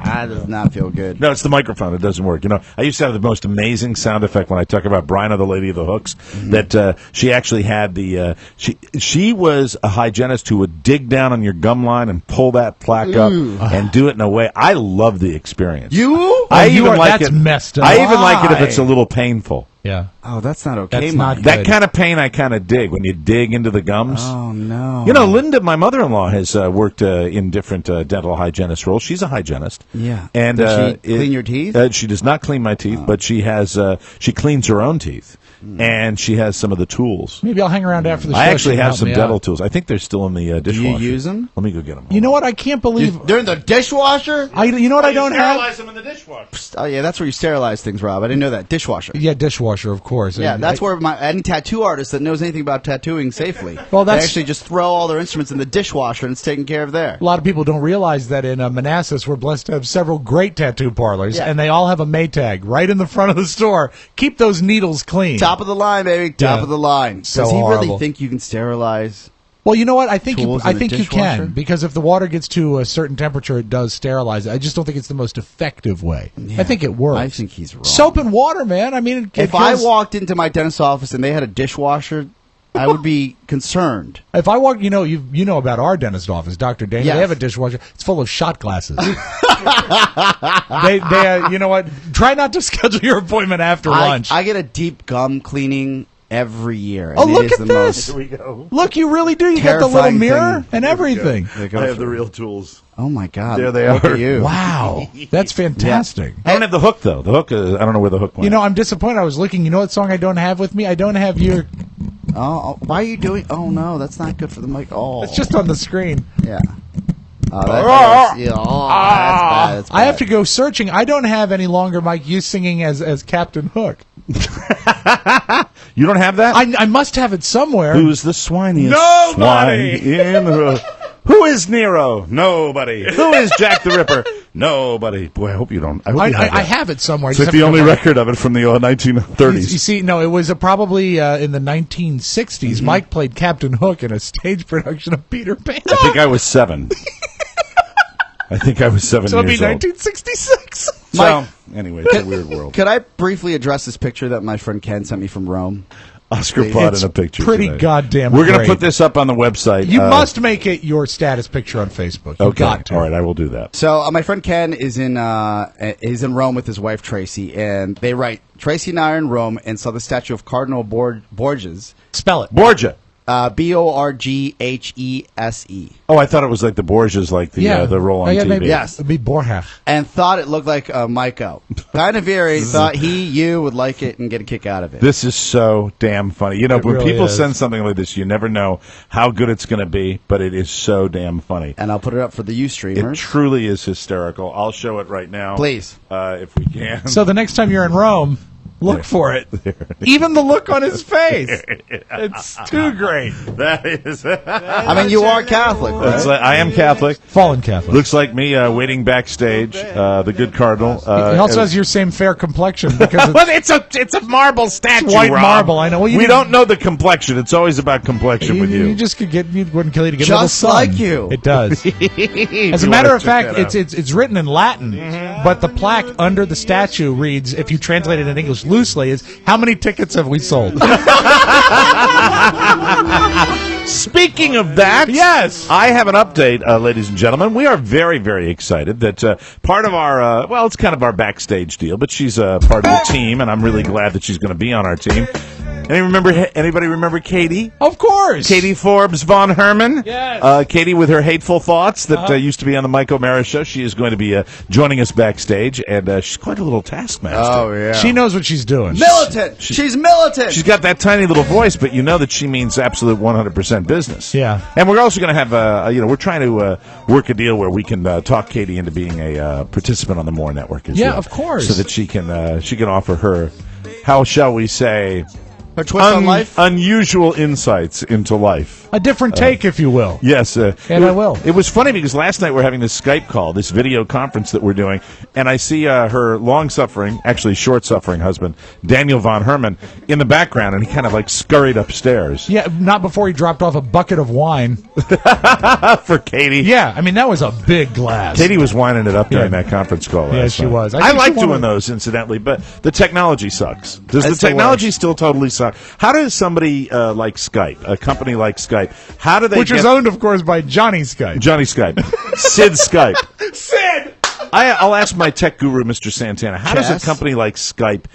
That does not feel good. No, it's the microphone. It doesn't work. I used to have the most amazing sound effect when I talk about Bryna, the lady of the hooks, that she actually had the she was a hygienist who would dig down on your gum line and pull that plaque up and do it in a way. I love the experience. That's messed up. I even like it if it's a little painful. Yeah. Oh, that's not okay. That's not good. That kind of pain I kind of dig when you dig into the gums. Oh, no. Linda, my mother-in-law, has worked in different dental hygienist roles. She's a hygienist. Yeah. And does she clean your teeth? She does not clean my teeth, but she has she cleans her own teeth. and she has some of the tools. Maybe I'll hang around after the show. I actually She can have help some me dental out. tools. I think they're still in the dishwasher. Do you use them? Let me go get them. You know what? I can't believe They're in the dishwasher? You know what I don't have? Sterilize them in the dishwasher. Oh, yeah, that's where you sterilize things, Rob. I didn't know that. Dishwasher. Yeah, dishwasher, of course. Yeah, that's where any tattoo artist that knows anything about tattooing safely, Well, they that's- actually just throw all their instruments in the dishwasher and it's taken care of there. A lot of people don't realize that in Manassas, we're blessed to have several great tattoo parlors, Yeah. and they all have a Maytag right in the front of the store. Keep those needles clean. Top of the line, baby. Top of the line. So Does he horrible. really think you can sterilize? Well, you know what? I think you Tools in the can dishwasher? because if the water gets to a certain temperature, it does sterilize it. I just don't think it's the most effective way. I think it works. I think he's wrong. Soap and water, man. I mean, If I walked into my dentist's office and they had a dishwasher, I would be concerned. If I walk, you know about our dentist office, Dr. Dana. Yes. They have a dishwasher. It's full of shot glasses. You know what? Try not to schedule your appointment after lunch. I get a deep gum cleaning every year. Oh, and look it is at the this. most Here we go. Look, you really do. You got the little terrifying mirror thing. and everything. I have the real tools. Oh my God! There they Look are. at you. Wow, that's fantastic. I don't have the hook though. The hook, I don't know where the hook went. You know, I'm disappointed. I was looking. You know what song I don't have with me? I don't have your. Oh, why are you doing? Oh no, that's not good for the mic. Oh, It's just on the screen. yeah. Oh, that's bad. That's bad. I have to go searching. I don't have any longer, Mike, you singing as Captain Hook. You don't have that? I must have it somewhere. Who's the swiniest Nobody! swine in the... Who is Nero? Nobody. Who is Jack the Ripper? Nobody. Boy, I hope you don't. I have it somewhere. It's like the only record of it from the 1930s. You see, no, it was probably in the 1960s. Mike played Captain Hook in a stage production of Peter Pan. I think I was 7. I think I was 7 So it'd be years old. 1966. So, anyway, it's a weird world. Could I briefly address this picture that my friend Ken sent me from Rome? Oscar brought It's in a picture pretty today. goddamn We're going to great. put this up on the website. You must make it your status picture on Facebook. You've Okay. got to. All right, I will do that. So my friend Ken is in Rome with his wife Tracy, and they write Tracy and I are in Rome and saw the statue of Cardinal Borges. Spell it. Borgia. Borghese. Oh, I thought it was like the Borgias, like the roll on TV. Maybe, Yes. It'd be Borja. And thought it looked like Maiko. Kind of eerie. Thought you would like it and get a kick out of it. This is so damn funny. You know, It when really people is. send something like this, you never know how good it's going to be, but it is so damn funny. And I'll put it up for the It Ustreamers. truly is hysterical. I'll show it right now. Please. If we can. So the next time you're in Rome, look for it. Even the look on his face. It's too great. That is. I mean, you are Catholic, right? It's like, I am Catholic. Fallen Catholic. Looks like me waiting backstage. The Good Cardinal. He also has your same fair complexion because Well, it's a marble statue. it's white Rob. marble. I know. Well, We don't know the complexion. It's always about complexion with you. You just could get. It wouldn't kill you to get Just a little sun. like you. It does. As a matter of fact, it's written in Latin, but the plaque under the statue reads, if you translate it in English loosely, is how many tickets have we sold? Speaking of that, Yes. I have an update, ladies and gentlemen. We are very, very excited that part of our, it's kind of our backstage deal, but she's part of the team, and I'm really glad that she's going to be on our team. Anybody remember Katie? Of course. Katie Forbes von Herman. Yes. Katie with her hateful thoughts that used to be on the Mike Omeara show. She is going to be joining us backstage, and she's quite a little taskmaster. Oh, yeah. She knows what she's doing. Militant! She's militant! She's got that tiny little voice, but you know that she means absolute 100% business. Yeah. And we're also going to have, we're trying to work a deal where we can talk Katie into being a participant on the More Network as well. Yeah, of course. So that she can offer her, how shall we say, Her twist on life? unusual insights into life. A different take, if you will. Yes. And I will. It was funny because last night we're having this Skype call, this video conference that we're doing, and I see her long-suffering, actually short-suffering husband, Daniel von Herman, in the background, and he kind of like scurried upstairs. Yeah, not before he dropped off a bucket of wine. For Katie. Yeah, I mean, that was a big glass. Katie was winding it up during that conference call last Yeah, she night. was. I think like she wanted- doing those, incidentally, but the technology sucks. Does the It's the technology worst. still totally suck? How does somebody like Skype, a company like Skype, how do they Which get... is owned, of course, by Johnny Skype. Johnny Skype. Sid Skype. Sid! I'll ask my tech guru, Mr. Santana, how does Chess? a company like Skype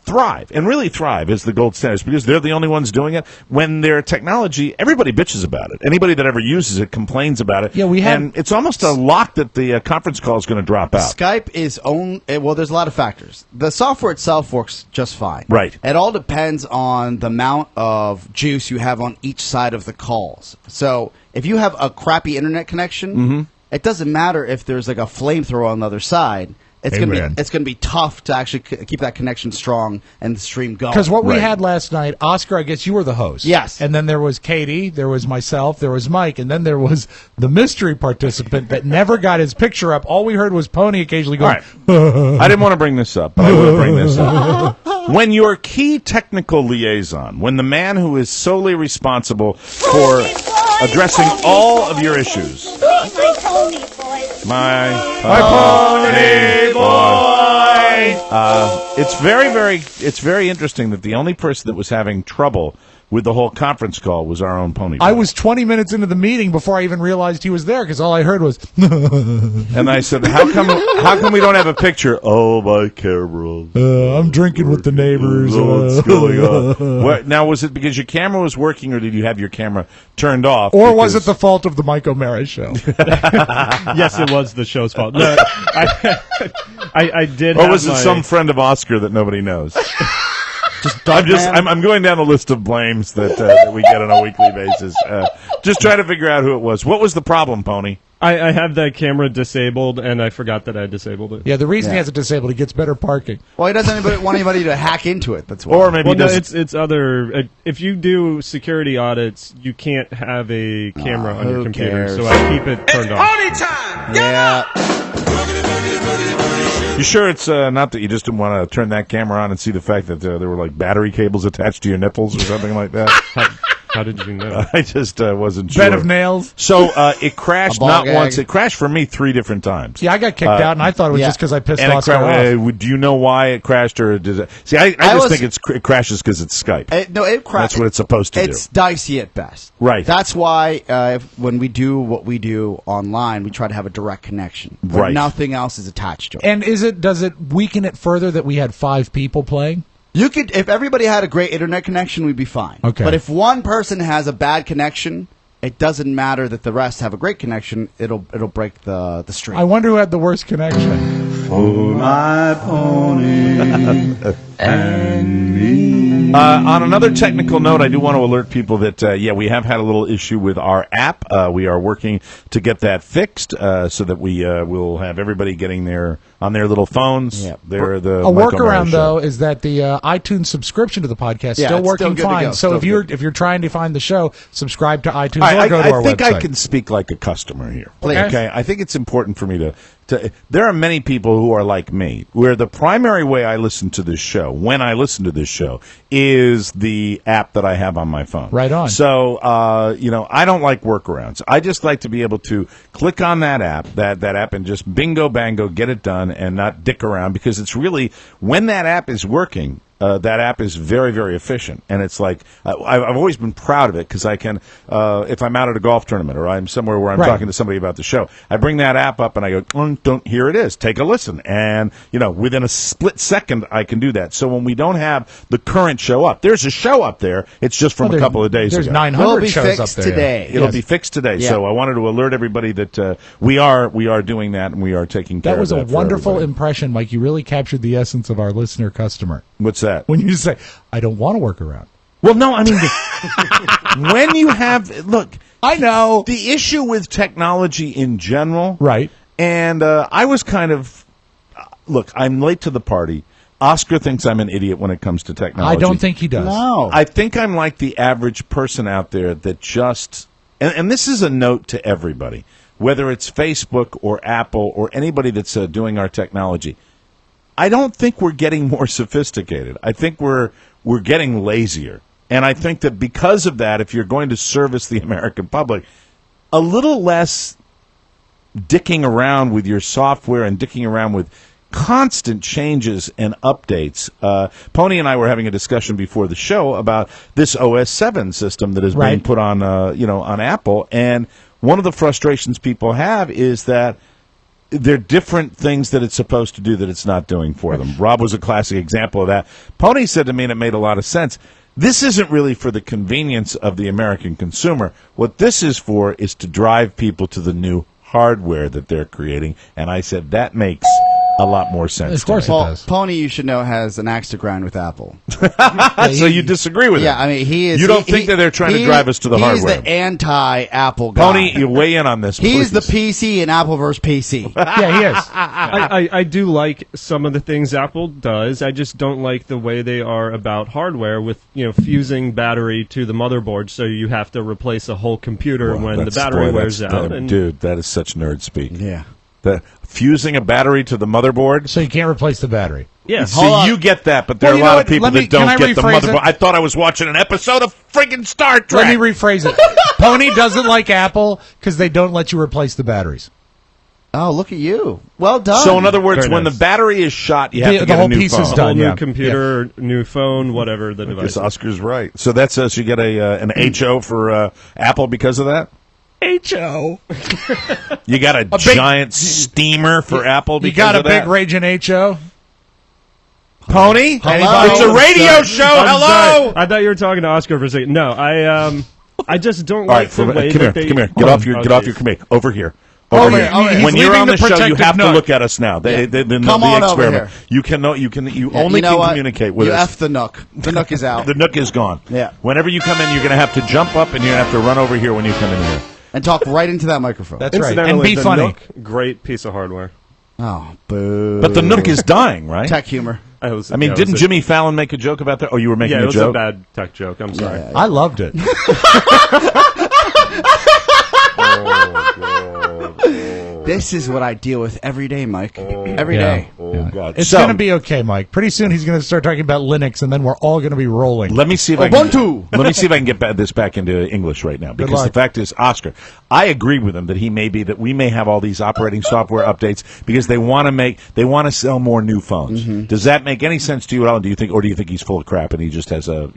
thrive, and really thrive as the gold standards, because they're the only ones doing it. When their technology, everybody bitches about it. Anybody that ever uses it complains about it. Yeah, and it's almost a lock that the conference call is going to drop out. Skype is well, there's a lot of factors. The software itself works just fine. Right. It all depends on the amount of juice you have on each side of the calls. So if you have a crappy internet connection, it doesn't matter if there's like a flamethrower on the other side. It's gonna be tough to actually keep that connection strong and the stream going. Because what we had last night, Oscar, I guess you were the host. Yes. And then there was Katie, there was myself, there was Mike, and then there was the mystery participant that never got his picture up. All we heard was Pony occasionally going, I didn't want to bring this up, but I will bring this up. When your key technical liaison, when the man who is solely responsible for addressing all of your issues. My pony boy. It's very interesting that the only person that was having trouble with the whole conference call was our own pony boy. I was 20 minutes into the meeting before I even realized he was there, because all I heard was and I said, how come we don't have a picture? Oh, my camera. I'm drinking with the neighbors. What's going on? Now, was it because your camera was working, or did you have your camera turned off? Or was it the fault of the Mike Omeara show? Yes, it was the show's fault. No, I did. Or was it some friend of Oscar that nobody knows? I'm going down a list of blames that we get on a weekly basis. Just trying to figure out who it was. What was the problem, Pony? I have that camera disabled, and I forgot that I disabled it. Yeah, the reason he has it disabled, he gets better parking. Well, he doesn't want anybody to hack into it. That's why. Or maybe it's other. If you do security audits, you can't have a camera on your computer, so I keep it turned off. Pony time! Yeah. You sure it's not that you just didn't want to turn that camera on and see the fact that there were like battery cables attached to your nipples or something like that? How did you know? I just wasn't sure. Bed of nails. So it crashed not once. It crashed for me 3 different times. Yeah, I got kicked out, and I thought it was just because I pissed Oscar off. Do you know why it crashed, or does it? See, I just think it crashes because it's Skype. No, it crashed. That's what it's supposed to do. It's dicey at best. Right. That's why when we do what we do online, we try to have a direct connection. Right. Nothing else is attached to it. And does it weaken it further that we had 5 people playing? You could, if everybody had a great internet connection, we'd be fine. Okay. But if one person has a bad connection, it doesn't matter that the rest have a great connection. It'll break the stream. I wonder who had the worst connection. For my pony and me. On another technical note, I do want to alert people that, we have had a little issue with our app. We are working to get that fixed so that we will have everybody getting on their little phones. Yeah. A workaround, though, is that the iTunes subscription to the podcast is still working fine. So if you're trying to find the show, subscribe to iTunes or go to our website. I think I can speak like a customer here. Please. Okay? I think it's important for me to there are many people who are like me, where the primary way I listen to this show, when I listen to this show, is the app that I have on my phone. Right on. So, I don't like workarounds. I just like to be able to click on that app, and just bingo, bango, get it done and not dick around, because it's really, when that app is working, that app is very, very efficient. And it's like, I've always been proud of it, because I can, if I'm out at a golf tournament or I'm somewhere where I'm talking to somebody about the show, I bring that app up and I go, here it is, take a listen. And, within a split second, I can do that. So when we don't have the current show up, there's a show up there, it's just from a couple of days ago. There's 900 shows up there. Today. It'll be fixed today. Yeah. So I wanted to alert everybody that we are doing that, and we are taking care of that. That was a wonderful impression, Mike. You really captured the essence of our listener customer. What's that? When you say, I don't want to work around. Well, no, I mean, when you have, look, I know. The issue with technology in general. Right. And I was kind of, look, I'm late to the party. Oscar thinks I'm an idiot when it comes to technology. I don't think he does. No. I think I'm like the average person out there that just, and this is a note to everybody, whether it's Facebook or Apple or anybody that's doing our technology. I don't think we're getting more sophisticated. I think we're getting lazier. And I think that because of that, if you're going to service the American public, a little less dicking around with your software and dicking around with constant changes and updates. Pony and I were having a discussion before the show about this OS 7 system that is being put on, on Apple. And one of the frustrations people have is that they're different things that it's supposed to do that it's not doing for them. Rob was a classic example of that. Pony said to me, and it made a lot of sense, this isn't really for the convenience of the American consumer. What this is for is to drive people to the new hardware that they're creating. And I said, that makes a lot more sense. Of course it does. Pony, you should know, has an axe to grind with Apple. So you disagree with him? Yeah, I mean, he is. You don't think that they're trying to drive us to the hardware? He's the anti-Apple guy. Pony, you weigh in on this, He's please. the PC in Apple versus PC. Yeah, he is. I do like some of the things Apple does. I just don't like the way they are about hardware with, fusing battery to the motherboard, so you have to replace a whole computer when the battery wears out. Dude, that is such nerd speak. Yeah. Fusing a battery to the motherboard? So you can't replace the battery. Yeah. See, you get that, but there are a lot of people that don't get the motherboard. It? I thought I was watching an episode of friggin' Star Trek. Let me rephrase it. Pony doesn't like Apple because they don't let you replace the batteries. Oh, look at you. Well done. So, in other words, when the battery is shot, you have to get a new phone. Is done, new computer, new phone, whatever the device is. Oscar's right. So that's so you get an HO for Apple because of that? HO. You got a giant steamer for Apple because you got of that? a big raging HO? Pony? Hello? It's a radio show. Hello? Sorry. I thought you were talking to Oscar for a second. No, I just don't like the way that they... Come here. Get off your command. Over here. Over here. When you're on the show, you have to look at us now. The experiment. You only can communicate with us. You F the Nook. The Nook is out. The Nook is gone. Yeah. Whenever you come in, you're going to have to jump up and you're going to have to run over here when you come in here. And talk right into that microphone. That's right. And be funny. Nook, great piece of hardware. Oh, boo. But the Nook is dying, right? Tech humor. Didn't Jimmy Fallon make a joke about that? Oh, you were making a joke? Yeah, it was a bad tech joke. I'm sorry. I loved it. This is what I deal with every day, Mike. Every day. Oh, God. It's going to be okay, Mike. Pretty soon he's going to start talking about Linux, and then we're all going to be rolling. Let me see if I can get this back into English right now. Because the fact is, Oscar, I agree with him that we may have all these operating software updates because they want to sell more new phones. Mm-hmm. Does that make any sense to you at all? Do you think he's full of crap and he just has a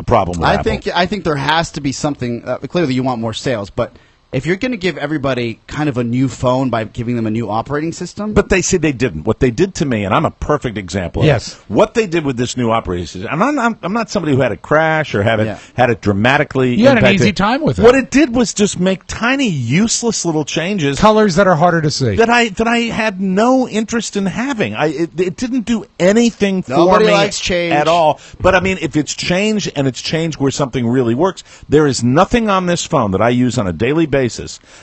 problem with Apple? I think there has to be something. Clearly, you want more sales, but if you're going to give everybody kind of a new phone by giving them a new operating system. But they said they didn't. What they did to me, and I'm a perfect example of it, what they did with this new operating system, and I'm not somebody who had it crash or had it dramatically You had an easy time with it. What it did was just make tiny, useless little changes. Colors that are harder to see. That I had no interest in having. It didn't do anything for Nobody me likes change. at all. But, I mean, if it's change and it's change where something really works, there is nothing on this phone that I use on a daily basis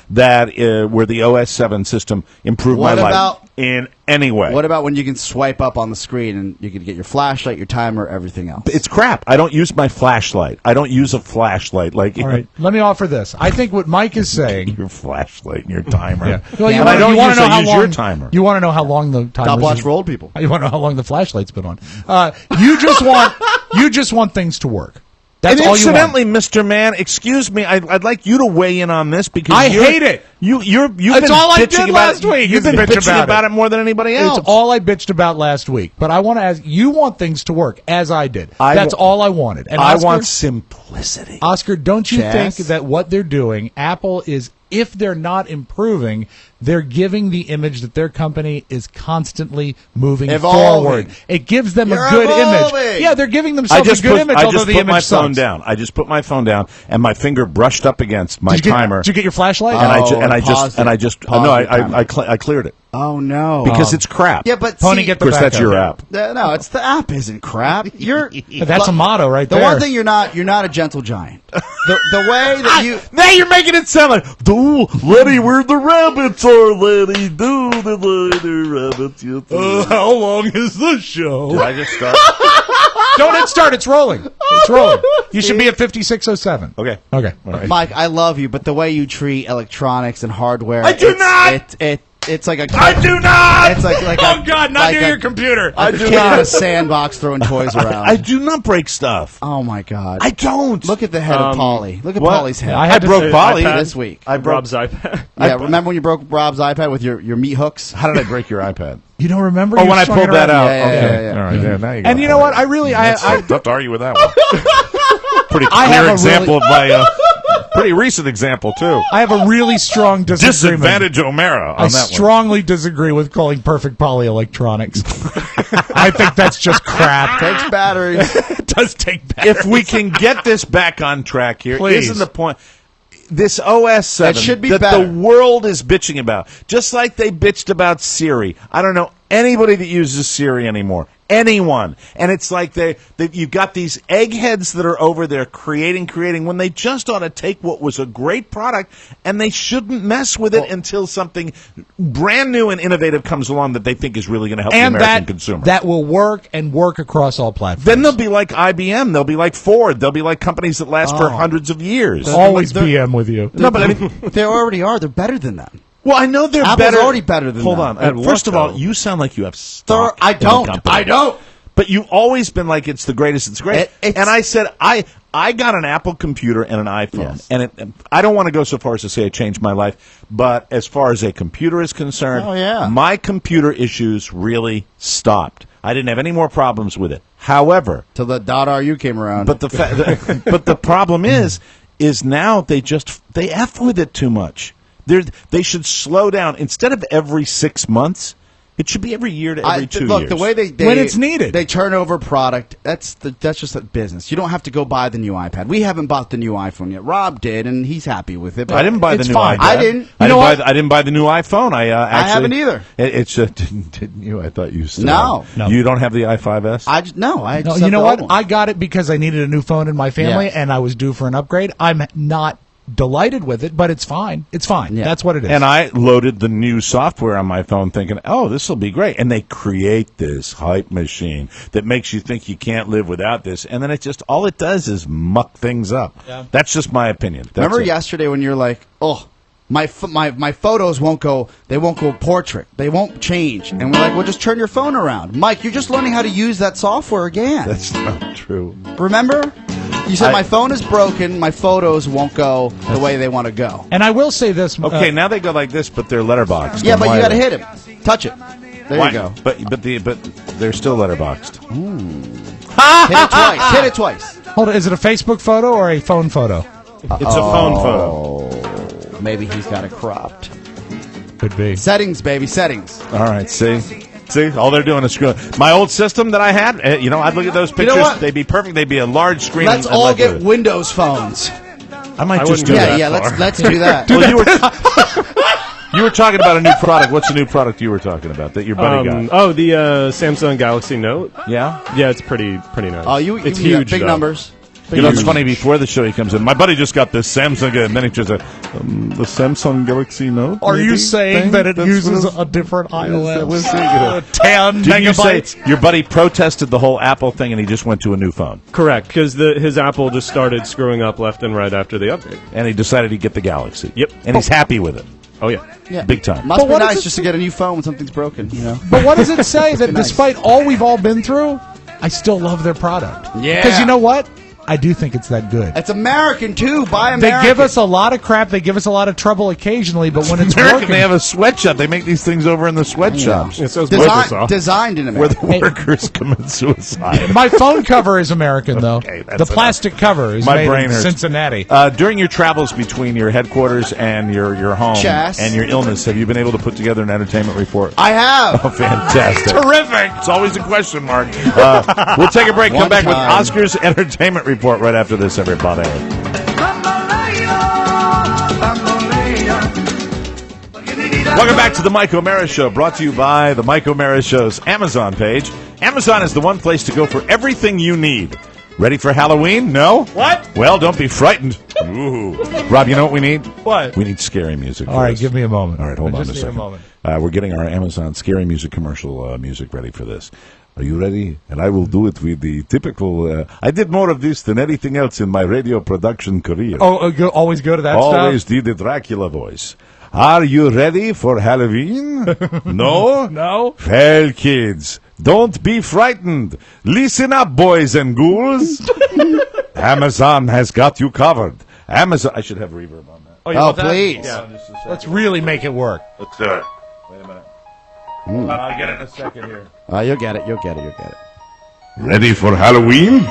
that where the OS 7 system improved my life in any way. What about when you can swipe up on the screen and you can get your flashlight, your timer, everything else? It's crap. I don't use my flashlight. I don't use a flashlight. All right, let me offer this. I think what Mike is saying... your flashlight and your timer. Yeah. Well, I use your timer. You want to know how long the timer Stop watch for old people. You want to know how long the flashlight's been on. You just want things to work. That's and all incidentally, you want. Mr. Mann, excuse me, I'd like you to weigh in on this because I hate it. You've That's been all I bitching did last week. You've been bitching about it more than anybody else. It's all I bitched about last week. But I want to ask, you want things to work, as I did. That's all I wanted. And I want simplicity. Oscar, don't you think that what they're doing, Apple is, if they're not improving, they're giving the image that their company is constantly moving forward. It gives them a good image. Yeah, they're giving themselves a good image, although the image sucks. I just put my phone down, and my finger brushed up against my timer. Did you get your flashlight? I cleared it. Oh no! Because it's crap. Yeah, but Pony, get the of course, that's your app. No, it's the app isn't crap. That's a motto right there. The one thing you're not a gentle giant. The way that you now you're making it sound like, Letty, where the rabbits are, Letty, the rabbits. How long is the show? Did I just start? Don't hit start. It's rolling. It's rolling. You should be at 5607. Okay. All right. Mike, I love you, but the way you treat electronics and hardware, I do not. It's like a. I do not. It's like oh God, not near your computer. I do not. In a sandbox throwing toys around. I do not break stuff. Oh my God. I don't. Look at the head of Polly. Look at Polly's head. I broke Polly this week. I broke Rob's iPad. Yeah, remember when you broke Rob's iPad with your meat hooks? How did I break your iPad? You don't remember? Oh, when I pulled that out. Yeah. All right, now you go. And you know what? I really, I tough to argue with that one. Pretty clear example of my pretty recent example, too. I have a really strong disagreement. Disadvantage Omeara on I that one. strongly disagree with calling perfect polyelectronics. I think that's just crap. Takes batteries. It does take batteries. If we can get this back on track here, Please. isn't the point... This OS 7 that should be that better. the world is bitching about, just like they bitched about Siri. I don't know anybody that uses Siri anymore. Anyone. And it's like you've got these eggheads that are over there creating, when they just ought to take what was a great product and they shouldn't mess with it until something brand new and innovative comes along that they think is really going to help the American consumer. That will work and work across all platforms. Then they'll be like IBM. They'll be like Ford. They'll be like companies that last for hundreds of years. Always BM with you. No, but I mean, they already are. They're better than that. Well, I know they're Apple's better. already better than Hold that. on. First of all, you sound like you have stock. I don't. I don't. But you've always been like, it's the greatest. It's great. And I said, I got an Apple computer and an iPhone. Yes. And I don't want to go so far as to say it changed my life, but as far as a computer is concerned, my computer issues really stopped. I didn't have any more problems with it. However, till the .ru came around. But but the problem is now they F with it too much. They should slow down. Instead of every 6 months, it should be every year to every 2 years. Look, the way they when it's needed, they turn over product. That's just a business. You don't have to go buy the new iPad. We haven't bought the new iPhone yet. Rob did, and he's happy with it. But I didn't buy the new iPad. I didn't. I didn't buy the new iPhone. I haven't either. It's didn't you? I thought you still. No. You don't have the i5s. No. You know what? I got it because I needed a new phone in my family, and I was due for an upgrade. I'm not delighted with it, but it's fine. It's fine. Yeah. That's what it is. And I loaded the new software on my phone thinking, oh, this will be great. And they create this hype machine that makes you think you can't live without this. And then all it does is muck things up. Yeah. That's just my opinion. Remember yesterday when you're like, oh, my photos won't go portrait. They won't change. And we're like, well, just turn your phone around. Mike, you're just learning how to use that software again. That's not true. Remember? You said my phone is broken, my photos won't go the way they want to go. And I will say this. Okay, now they go like this, but they're letterboxed. Yeah, but you got to hit it. Touch it. There you go. But they're still letterboxed. Hit it twice. Hit it twice. Hold on, is it a Facebook photo or a phone photo? It's a phone photo. Maybe he's got it cropped. Could be. Settings, baby, settings. All right, see, all they're doing is screwing. My old system that I had, I'd look at those pictures. You know what? They'd be perfect. They'd be a large screen. Let's all get Windows phones. I might just do that. Yeah, let's do that. You were talking about a new product. What's the new product you were talking about that your buddy got? Oh, the Samsung Galaxy Note. Yeah? Yeah, it's pretty nice. Oh, it's huge. Big numbers. It's funny, before the show he comes in, my buddy just got this Samsung, and then he just said, the Samsung Galaxy Note? Are you saying that it uses a different iOS? 10 megabytes? Your buddy protested the whole Apple thing, and he just went to a new phone. Correct, because his Apple just started screwing up left and right after the update. And he decided he'd get the Galaxy. Yep. And he's happy with it. Oh, yeah. Big time. Must be nice just to get a new phone when something's broken, But what does it say that despite all we've all been through, I still love their product? Yeah. Because you know what? I do think it's that good. It's American, too. Buy American. They give us a lot of crap. They give us a lot of trouble occasionally, but when it's American, working... they have a sweatshop. They make these things over in the sweatshops. Yeah. So designed in America. Where the workers commit suicide. My phone cover is American, though. Okay, the plastic cover is made in Cincinnati. During your travels between your headquarters and your home and your illness, have you been able to put together an entertainment report? I have. Oh, fantastic. Terrific. It's always a question mark. We'll take a break. Come back with Oscar's entertainment report right after this, everybody. Welcome back to the Mike Omeara Show, brought to you by the Mike Omeara Show's Amazon page. Amazon is the one place to go for everything you need. Ready for Halloween? No? What? Well, don't be frightened. Ooh. Rob, you know what we need? What? We need scary music. All right, give me a moment. All right, hold on a second. second. We're getting our Amazon scary music commercial music ready for this. Are you ready? And I will do it with the typical... I did more of this than anything else in my radio production career. Always go to that stuff? Always did the Dracula voice. Are you ready for Halloween? No? No. Well, kids, don't be frightened. Listen up, boys and ghouls. Amazon has got you covered. Amazon... I should have reverb on that. Oh, please. Yeah. Let's really make it work. Let's do it. Wait a minute. I'll get it in a second here. You'll get it. Ready for Halloween?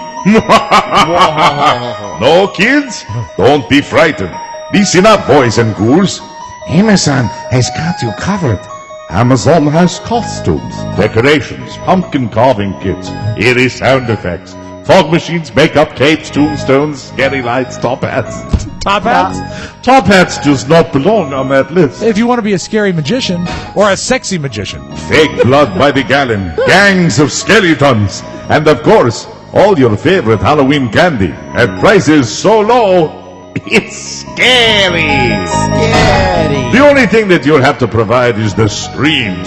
No, kids, don't be frightened. Listen up, boys and ghouls. Amazon has got you covered. Amazon has costumes, decorations, pumpkin carving kits, eerie sound effects, fog machines, makeup, capes, tombstones, scary lights, top hats. Top hats? Top hats does not belong on that list. If you want to be a scary magician or a sexy magician. Fake blood by the gallon, gangs of skeletons, and of course, all your favorite Halloween candy at prices so low, it's scary. Scary. The only thing that you'll have to provide is the screams.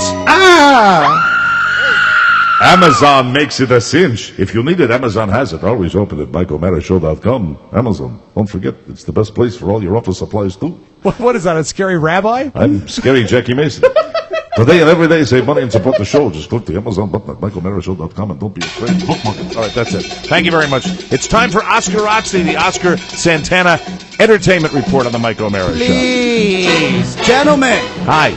Amazon makes it a cinch. If you need it, Amazon has it. Always open at MikeOmearaShow.com. Amazon. Don't forget, it's the best place for all your office supplies, too. What is that, a scary rabbi? I'm Scary Jackie Mason. Today and every day, save money and support the show. Just click the Amazon button at MikeOmearaShow.com and don't be afraid. All right, that's it. Thank you very much. It's time for Oscar Roxy, the Oscar Santana Entertainment Report on the Mike Omeara Show. Please, gentlemen. Hi.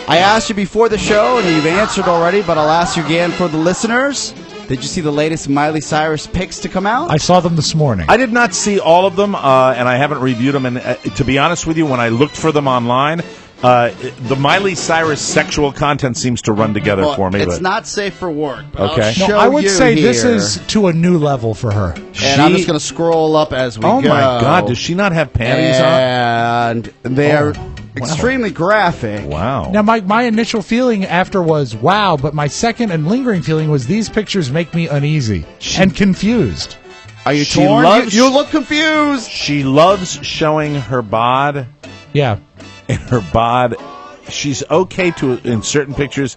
I asked you before the show, and you've answered already, but I'll ask you again for the listeners. Did you see the latest Miley Cyrus picks to come out? I saw them this morning. I did not see all of them, and I haven't reviewed them. And to be honest with you, when I looked for them online, the Miley Cyrus sexual content seems to run together for me. It's not safe for work. Okay. No, I would say this is to a new level for her. And I'm just going to scroll up as we go. Oh, my God. Does she not have panties on? And they're extremely graphic. Wow. Now, my initial feeling after was, wow, but my second and lingering feeling was these pictures make me uneasy and confused. Are you torn? You look confused. She loves showing her bod. Yeah. And her bod, she's okay in certain pictures,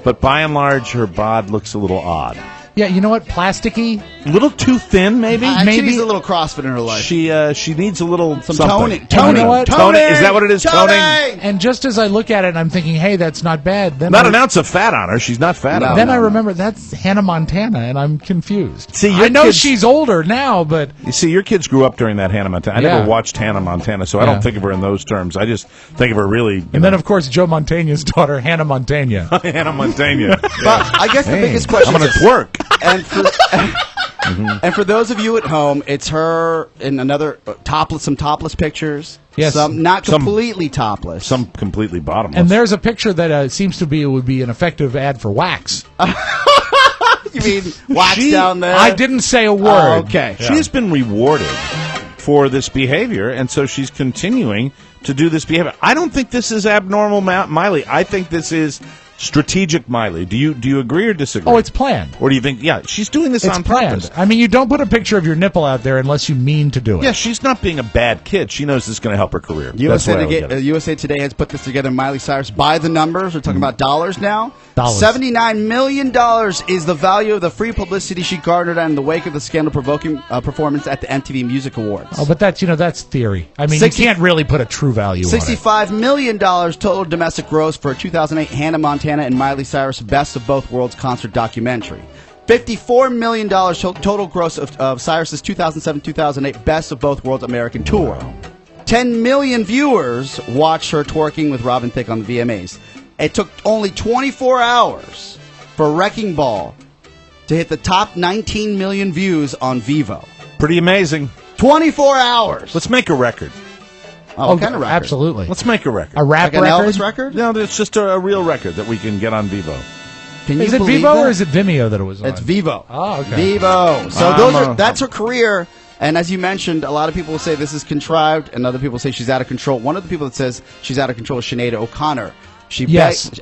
but by and large, her bod looks a little odd. Yeah, you know what? Plasticky? A little too thin, maybe? She needs a little CrossFit in her life. She needs a little some something. Toning. You know what? Toning. Is that what it is? Toning? And just as I look at it, I'm thinking, hey, that's not bad. Then not an ounce of fat on her. She's not fat on her. Then I remember that's Hannah Montana, and I'm confused. See, I know she's older now, but... You see, your kids grew up during that Hannah Montana. I never watched Hannah Montana, so I don't think of her in those terms. I just think of her really... And then, of course, Joe Montana's daughter, Hannah Montana. Hannah Montana. But I guess the biggest question I'm going to twerk. And for those of you at home, it's her in another some topless pictures. Yes, some not completely topless. Some completely bottomless. And there's a picture that seems to be would be an effective ad for wax. You mean wax down there? I didn't say a word. Oh, okay. Yeah. She's been rewarded for this behavior, and so she's continuing to do this behavior. I don't think this is abnormal, Miley. I think this is strategic Miley. Do you agree or disagree? Oh, it's planned. Or do you think, she's doing this on purpose? I mean, you don't put a picture of your nipple out there unless you mean to do it. Yeah, she's not being a bad kid. She knows this is going to help her career. USA Today has put this together. Miley Cyrus, by the numbers, we're talking about dollars now. $79 million is the value of the free publicity she garnered in the wake of the scandal-provoking performance at the MTV Music Awards. Oh, but that's theory. I mean, you can't really put a true value on it. $65 million total domestic gross for a 2008 Hannah Montana and Miley Cyrus Best of Both Worlds concert documentary. $54 million total gross of Cyrus's 2007-2008 Best of Both Worlds American tour. 10 million viewers watched her twerking with Robin Thicke on the VMAs. It took only 24 hours for Wrecking Ball to hit the top 19 million views on Vivo. Pretty amazing. 24 hours. Let's make a record. Oh, what kind of record? Absolutely. Let's make a record. A rap like record? An Elvis record? No, it's just a real record that we can get on Vivo. Is it Vivo or is it Vimeo that it was on? It's Vivo. Oh, okay. Vivo. So that's her career. And as you mentioned, a lot of people will say this is contrived, and other people say she's out of control. One of the people that says she's out of control is Sinead O'Connor.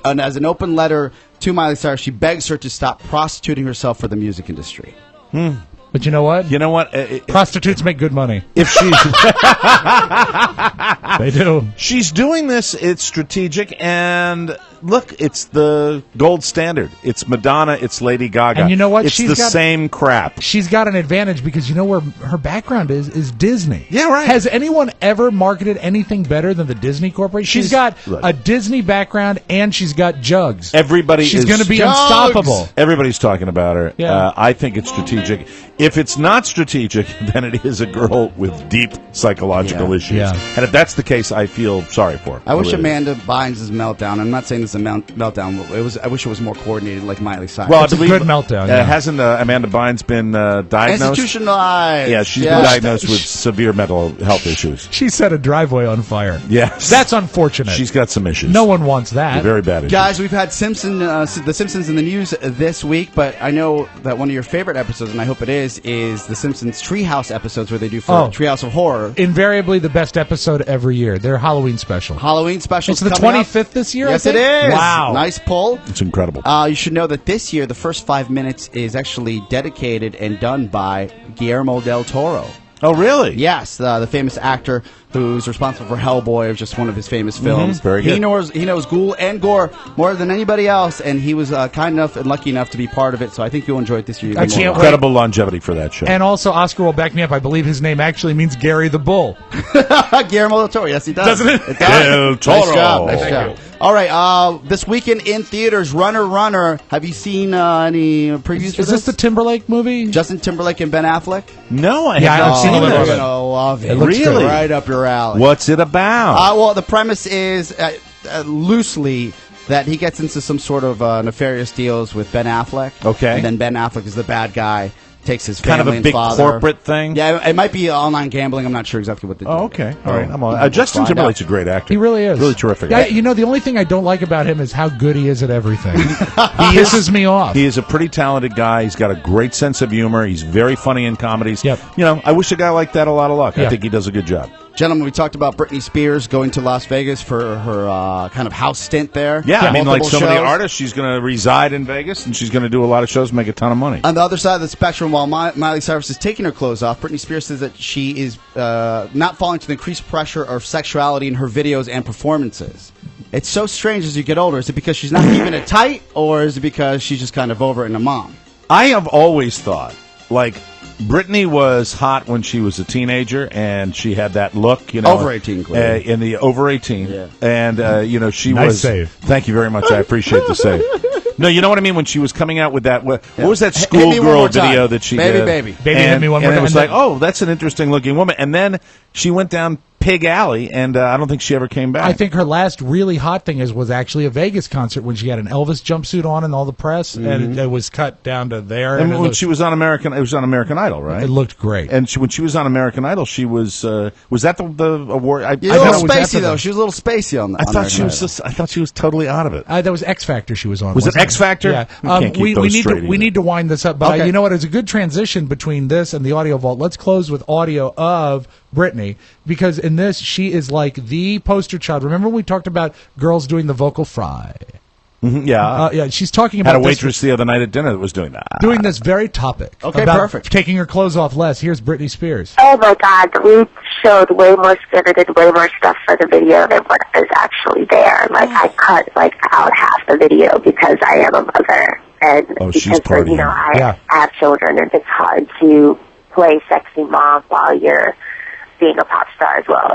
And as an open letter to Miley Cyrus, she begs her to stop prostituting herself for the music industry. But you know what? Prostitutes make good money. If she's... They do. She's doing this, it's strategic, and look, it's the gold standard. It's Madonna, it's Lady Gaga. And you know what? It's the same crap. She's got an advantage because you know where her background is Disney. Yeah, right. Has anyone ever marketed anything better than the Disney Corporation? She's got a Disney background and she's got jugs. She's going to be unstoppable. Everybody's talking about her. Yeah. I think it's strategic. If it's not strategic, then it is a girl with deep psychological issues. Yeah. And if that's the case, I feel sorry for her. I wish Amanda Bynes' meltdown. I'm not saying this Simpsons meltdown. I wish it was more coordinated, like Miley Cyrus. Well, it's a good meltdown. Hasn't Amanda Bynes been diagnosed? Institutionalized. Yeah, she's been diagnosed with severe mental health issues. She set a driveway on fire. Yes, that's unfortunate. She's got some issues. No one wants that. Very bad issues. Guys, we've had the Simpsons in the news this week, but I know that one of your favorite episodes, and I hope it is the Simpsons Treehouse episodes where they do for Treehouse of Horror. Invariably the best episode every year. Their Halloween special. It's the 25th this year. Yes, it is. Wow, nice pull. It's incredible. You should know that this year the first 5 minutes is actually dedicated and done by Guillermo del Toro. Oh, really? Yes, the famous actor who's responsible for Hellboy, just one of his famous films. Very good. He knows ghoul and gore more than anybody else, and he was kind enough and lucky enough to be part of it. So I think you'll enjoy it this year. Incredible longevity for that show. And also, Oscar will back me up. I believe his name actually means Gary the Bull. Guillermo del Toro. Yes, he does. Doesn't it? It does. Del Toro. Nice job. All right, this weekend in theaters, Runner. Have you seen any previews for this? Is this the Timberlake movie? Justin Timberlake and Ben Affleck? No, I haven't seen it. You're going to love it. It looks really right up your alley. What's it about? Well, the premise is loosely that he gets into some sort of nefarious deals with Ben Affleck. Okay. And then Ben Affleck is the bad guy. Takes his kind family of a big and father. corporate thing. Yeah, it might be online gambling. I'm not sure exactly what they do. Oh, okay. All right. I'm on. Justin Timberlake's a great actor. He really is. Really terrific. Yeah, the only thing I don't like about him is how good he is at everything. He pisses me off. He is a pretty talented guy. He's got a great sense of humor. He's very funny in comedies. Yep. I wish a guy like that a lot of luck. Yeah. I think he does a good job. Gentlemen, we talked about Britney Spears going to Las Vegas for her kind of house stint there. Yeah, I mean, like Multiple so many shows. artists, she's going to reside in Vegas, and she's going to do a lot of shows and make a ton of money. On the other side of the spectrum, while Miley Cyrus is taking her clothes off, Britney Spears says that she is not falling to the increased pressure of sexuality in her videos and performances. It's so strange as you get older. Is it because she's not keeping it tight, or is it because she's just kind of over it and a mom? I have always thought, Britney was hot when she was a teenager, and she had that look, over 18, clearly. in the over 18, yeah. And she nice was. Save. Thank you very much. I appreciate the save. No, you know what I mean. When she was coming out with that, what was that schoolgirl video that she did? Baby, hit me one more and time. it was like, oh, that's an interesting looking woman. And then she went down Pig Alley, and I don't think she ever came back. I think her last really hot thing was actually a Vegas concert when she had an Elvis jumpsuit on and all the press, and it was cut down to there. And when she was on American, it was on American Idol, right? It looked great. And when she was on American Idol, she was that the award? A little spacey though. She was a little spacey on that. I thought she was totally out of it. That was X Factor she was on. Was it X Factor? Yeah. We need to wind this up, but you know what? It's a good transition between this and the audio vault. Let's close with audio of Britney, because in this she is like the poster child. Remember when we talked about girls doing the vocal fry? Mm-hmm, yeah. Yeah, she's talking about had a waitress the other night at dinner that was doing that. Doing this very topic. Okay, about perfect. Taking her clothes off less. Here's Britney Spears. Oh my God, we showed way more skin and did way more stuff for the video than what is actually there. I cut out half the video because I am a mother, and she's partying. I have children, and it's hard to play sexy mom while you're being a pop star as well.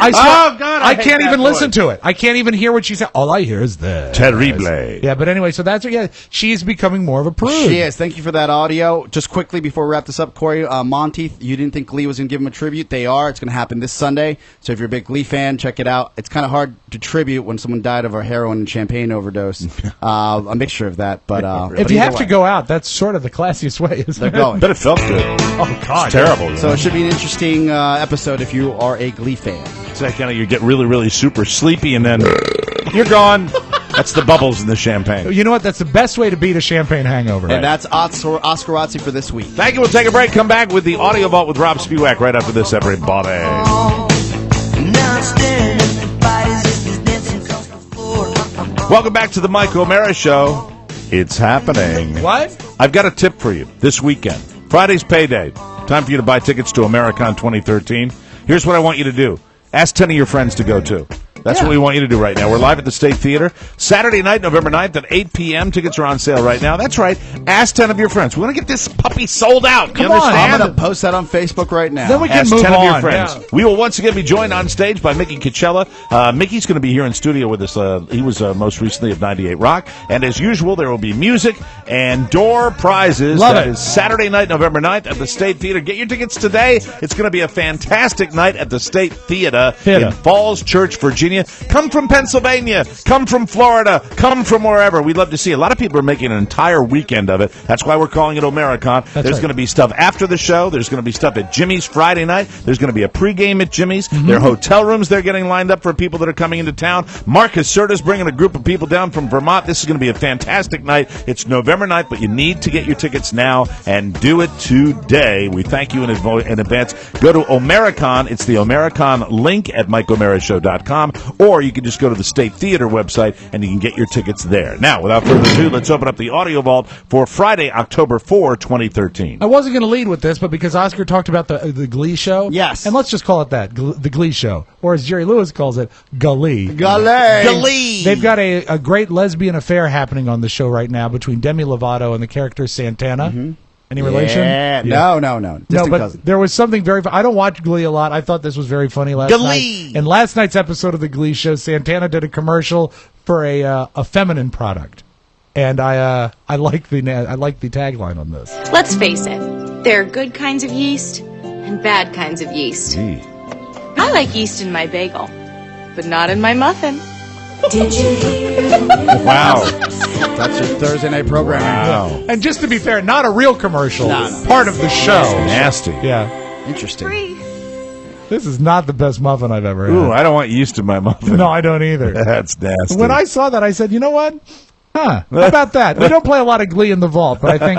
I can't even listen to it. I can't even hear what she said. All I hear is this. Terrible. Yeah, but anyway, so that's she's becoming more of a prude. She is. Thank you for that audio. Just quickly before we wrap this up, Corey, Monteith, you didn't think Glee was going to give him a tribute. They are. It's going to happen this Sunday. So if you're a big Glee fan, check it out. It's kind of hard to tribute when someone died of a heroin and champagne overdose. A mixture of that. But if you have to go out, that's sort of the classiest way, isn't it? They're going. But it felt good. Oh, God. It's terrible. So it should be an interesting episode if you are a Glee fan. It's like you get really, really super sleepy, and then you're gone. That's the bubbles in the champagne. You know what? That's the best way to beat a champagne hangover. And that's Oscar Razzi for this week. Thank you. We'll take a break. Come back with the Audio Vault with Rob Spiewak right after this, everybody. Welcome back to the Mike Omeara Show. It's happening. What? I've got a tip for you this weekend. Friday's payday. Time for you to buy tickets to AmeriCon 2013. Here's what I want you to do. Ask 10 of your friends to go too. That's what we want you to do right now. We're live at the State Theater. Saturday night, November 9th at 8 p.m. Tickets are on sale right now. That's right. Ask 10 of your friends. We want to get this puppy sold out. Come on. I'm going to post that on Facebook right now. Then we can Ask move 10 on. of your friends. Yeah. We will once again be joined on stage by Mickey Coachella. Mickey's going to be here in studio with us. He was most recently of 98 Rock. And as usual, there will be music and door prizes. That is Saturday night, November 9th at the State Theater. Get your tickets today. It's going to be a fantastic night at the State Theater in Falls Church, Virginia. Pennsylvania. Come from Pennsylvania. Come from Florida. Come from wherever. We'd love to see it. A lot of people are making an entire weekend of it. That's why we're calling it Omearacon. There's going to be stuff after the show. There's going to be stuff at Jimmy's Friday night. There's going to be a pregame at Jimmy's. There are hotel rooms they're getting lined up for people that are coming into town. Mark Caserta's bringing a group of people down from Vermont. This is going to be a fantastic night. It's November 9th, but you need to get your tickets now and do it today. We thank you in advance. Go to Omearacon. It's the Omearacon link at MikeOmearaShow.com, or you can just go to the State Theater website and you can get your tickets there. Now, without further ado, let's open up the audio vault for Friday, October 4, 2013. I wasn't going to lead with this, but because Oscar talked about the Glee show, yes, and let's just call it that, the Glee show, or as Jerry Lewis calls it, Glee. Glee. They've got a great lesbian affair happening on the show right now between Demi Lovato and the character Santana. Any relation? Yeah. No. Distant cousin. There was something very... I don't watch Glee a lot. I thought this was very funny last night. In last night's episode of the Glee show, Santana did a commercial for a feminine product. And I like the tagline on this. Let's face it. There are good kinds of yeast and bad kinds of yeast. I like yeast in my bagel, but not in my muffin. Did you hear? Wow. That's your Thursday night programming. Wow. And just to be fair, not a real commercial. No. Part of the show. Nasty. Yeah. Interesting. This is not the best muffin I've ever had. Ooh, I don't want yeast in my muffin. No, I don't either. That's nasty. When I saw that, I said, you know what? How about that? We don't play a lot of Glee in the vault, but I think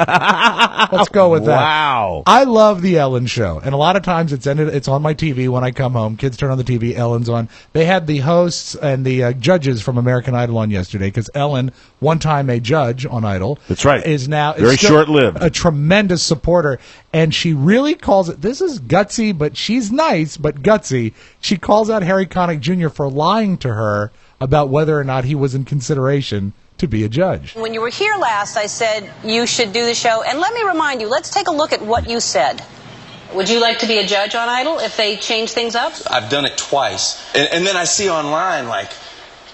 let's go with that. Wow. I love the Ellen show, and a lot of times it's on my TV when I come home. Kids turn on the TV, Ellen's on. They had the hosts and the judges from American Idol on yesterday because Ellen, one time a judge on Idol, that's right, is now very short-lived, a tremendous supporter, and she really calls it. This is gutsy, but she's nice, but gutsy. She calls out Harry Connick Jr. for lying to her about whether or not he was in consideration to be a judge. When you were here last, I said you should do the show. And let me remind you, let's take a look at what you said. Would you like to be a judge on Idol if they change things up? I've done it twice. And then I see online, like,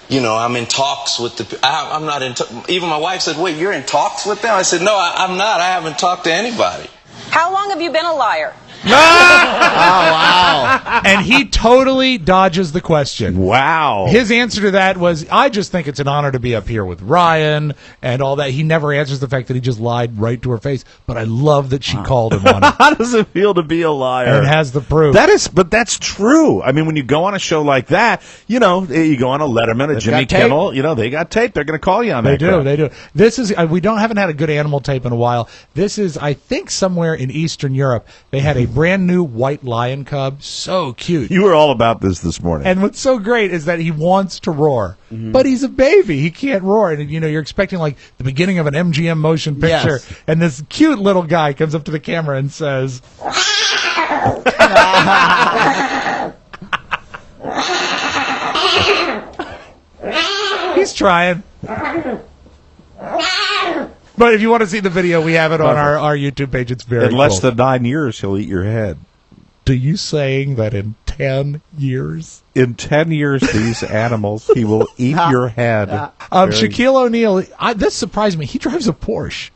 you know, I'm in talks with I'm not in... Even my wife said, wait, you're in talks with them? I said, no, I'm not. I haven't talked to anybody. How long have you been a liar? Oh, wow. And he totally dodges the question. Wow. His answer to that was, I just think it's an honor to be up here with Ryan and all that. He never answers the fact that he just lied right to her face. But I love that she called him on it. How does it feel to be a liar? And has the proof. But that's true. I mean, when you go on a show like that, you know, you go on a Letterman, a Jimmy Kimmel, you know, they got tape. They're going to call you on that. They do. This is, we haven't had a good animal tape in a while. This is, I think, somewhere in Eastern Europe. They had a brand new white lion cub, so cute. You were all about this morning. And what's so great is that he wants to roar, but he's a baby. He can't roar. And, you know, you're expecting like the beginning of an MGM motion picture. Yes. And this cute little guy comes up to the camera and says, he's trying. But if you want to see the video, we have it on our YouTube page. It's very cool. In less than 9 years, he'll eat your head. Are you saying that in 10 years? In 10 years, these animals, he will eat your head. Shaquille O'Neal, this surprised me. He drives a Porsche.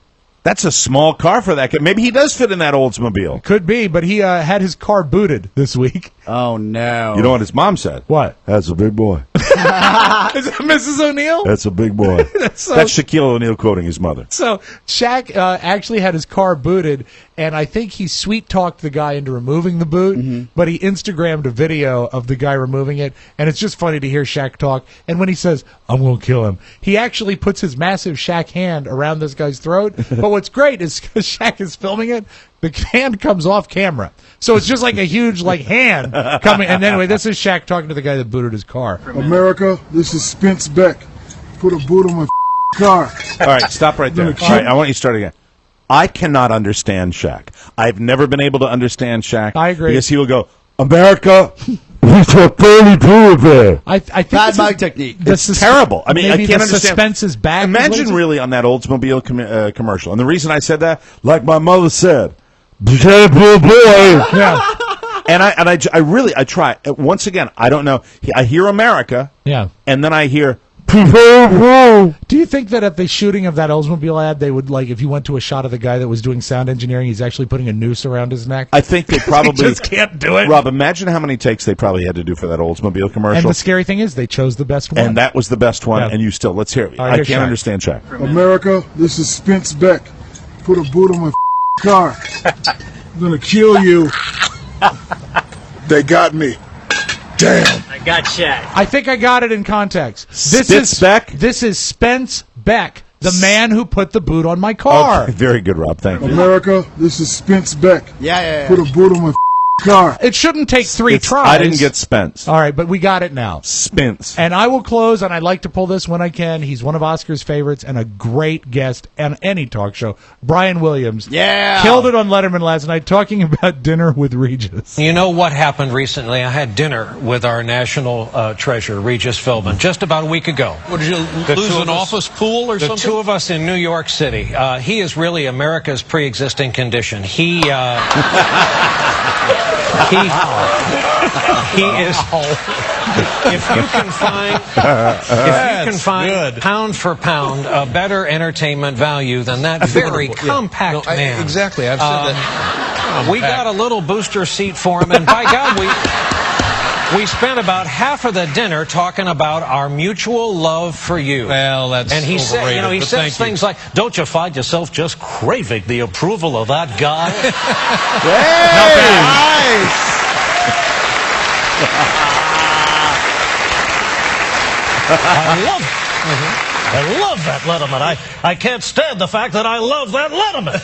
That's a small car for that kid. Maybe he does fit in that Oldsmobile. Could be, but he had his car booted this week. Oh, no. You know what his mom said? What? That's a big boy. Is it Mrs. O'Neal? That's a big boy. That's Shaquille O'Neal quoting his mother. So Shaq actually had his car booted, and I think he sweet-talked the guy into removing the boot, but he Instagrammed a video of the guy removing it, and it's just funny to hear Shaq talk. And when he says, I'm going to kill him, he actually puts his massive Shaq hand around this guy's throat. But what's great is because Shaq is filming it, the hand comes off camera. So it's just like a huge hand coming. And anyway, this is Shaq talking to the guy that booted his car. America, this is Spence Beck. Put a boot on my car. All right, stop right there. All right, I want you to start again. I cannot understand Shaq. I've never been able to understand Shaq. I agree. Because he will go, America, it's a fully there. I think bad mic technique. It's terrible. I mean, I can't understand. Suspense is back. Imagine really on that Oldsmobile commercial. And the reason I said that, like my mother said, yeah. And I try. Once again, I don't know. I hear America, yeah, and then I hear Do you think that at the shooting of that Oldsmobile ad, they would, like, if you went to a shot of the guy that was doing sound engineering, he's actually putting a noose around his neck? I think they probably just can't do it. Rob, imagine how many takes they probably had to do for that Oldsmobile commercial. And the scary thing is, they chose the best one. And that was the best one, Yeah. and you still, let's hear it. Right, I can't understand, Shaq. America, this is Spence Beck. Put a boot on my car. I'm gonna kill you. They got me. Damn. I got Shaq. I think I got it in context. Beck? This is Spence Beck, the man who put the boot on my car. Okay, very good, Rob. Thank you. America, this is Spence Beck. Yeah. Put a boot on my car. It shouldn't take three tries. I didn't get Spence. All right, but we got it now. Spence. And I will close, and I'd like to pull this when I can. He's one of Oscar's favorites and a great guest on any talk show. Brian Williams. Yeah. Killed it on Letterman last night talking about dinner with Regis. You know what happened recently? I had dinner with our national treasure, Regis Philbin, just about a week ago. What, did you lose an office pool or something? The two of us in New York City. He is really America's pre-existing condition. He is. If you can find pound for pound a better entertainment value than that very compact man. Exactly, I've said that. We got a little booster seat for him, and by God, we spent about half of the dinner talking about our mutual love for you. Well, that's and he overrated, said, he says things like, "Don't you find yourself just craving the approval of that guy?" I love that Letterman. I can't stand the fact that I love that Letterman.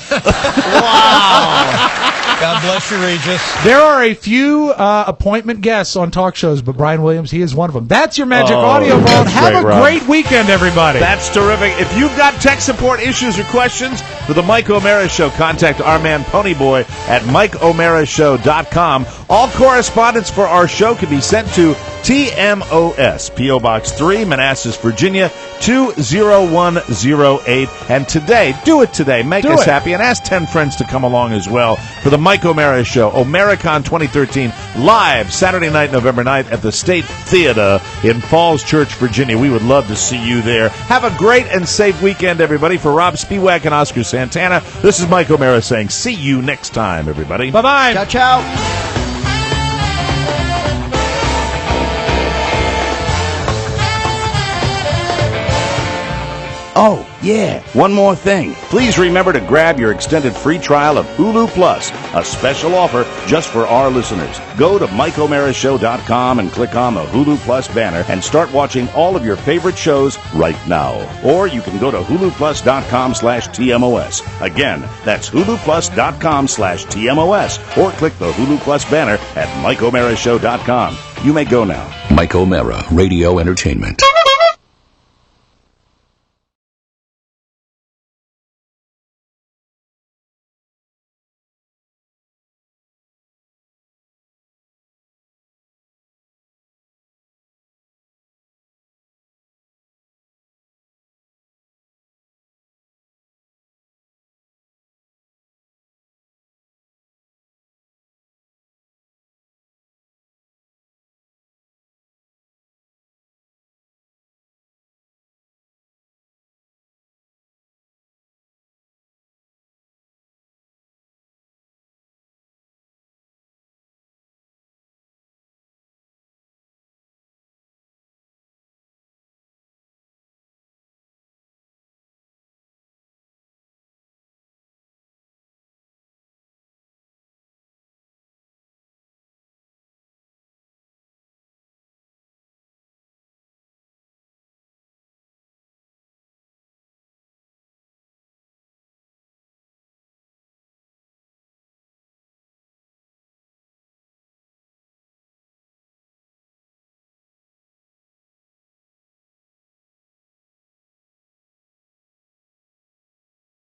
Wow. God bless you, Regis. There are a few appointment guests on talk shows, but Brian Williams, he is one of them. That's your Magic Audio Vault. Have a great weekend, everybody. That's terrific. If you've got tech support issues or questions for the Mike Omeara Show, contact our man Ponyboy at MikeOmearaShow.com. All correspondence for our show can be sent to TMOS, P.O. Box 3, Manassas, Virginia, 20108. And today, do it today. Make us happy and ask 10 friends to come along as well for the Mike Omeara Show. Omericon 2013, live Saturday night, November 9th at the State Theater in Falls Church, Virginia. We would love to see you there. Have a great and safe weekend, everybody. For Rob Spiewak and Oscar Santana, this is Mike Omeara saying see you next time, everybody. Bye-bye. Ciao, ciao. Oh, yeah, one more thing. Please remember to grab your extended free trial of Hulu Plus, a special offer just for our listeners. Go to MikeOmearaShow.com and click on the Hulu Plus banner and start watching all of your favorite shows right now. Or you can go to HuluPlus.com/TMOS. Again, that's HuluPlus.com/TMOS. Or click the Hulu Plus banner at MikeOmearaShow.com. You may go now. Mike Omeara, Radio Entertainment.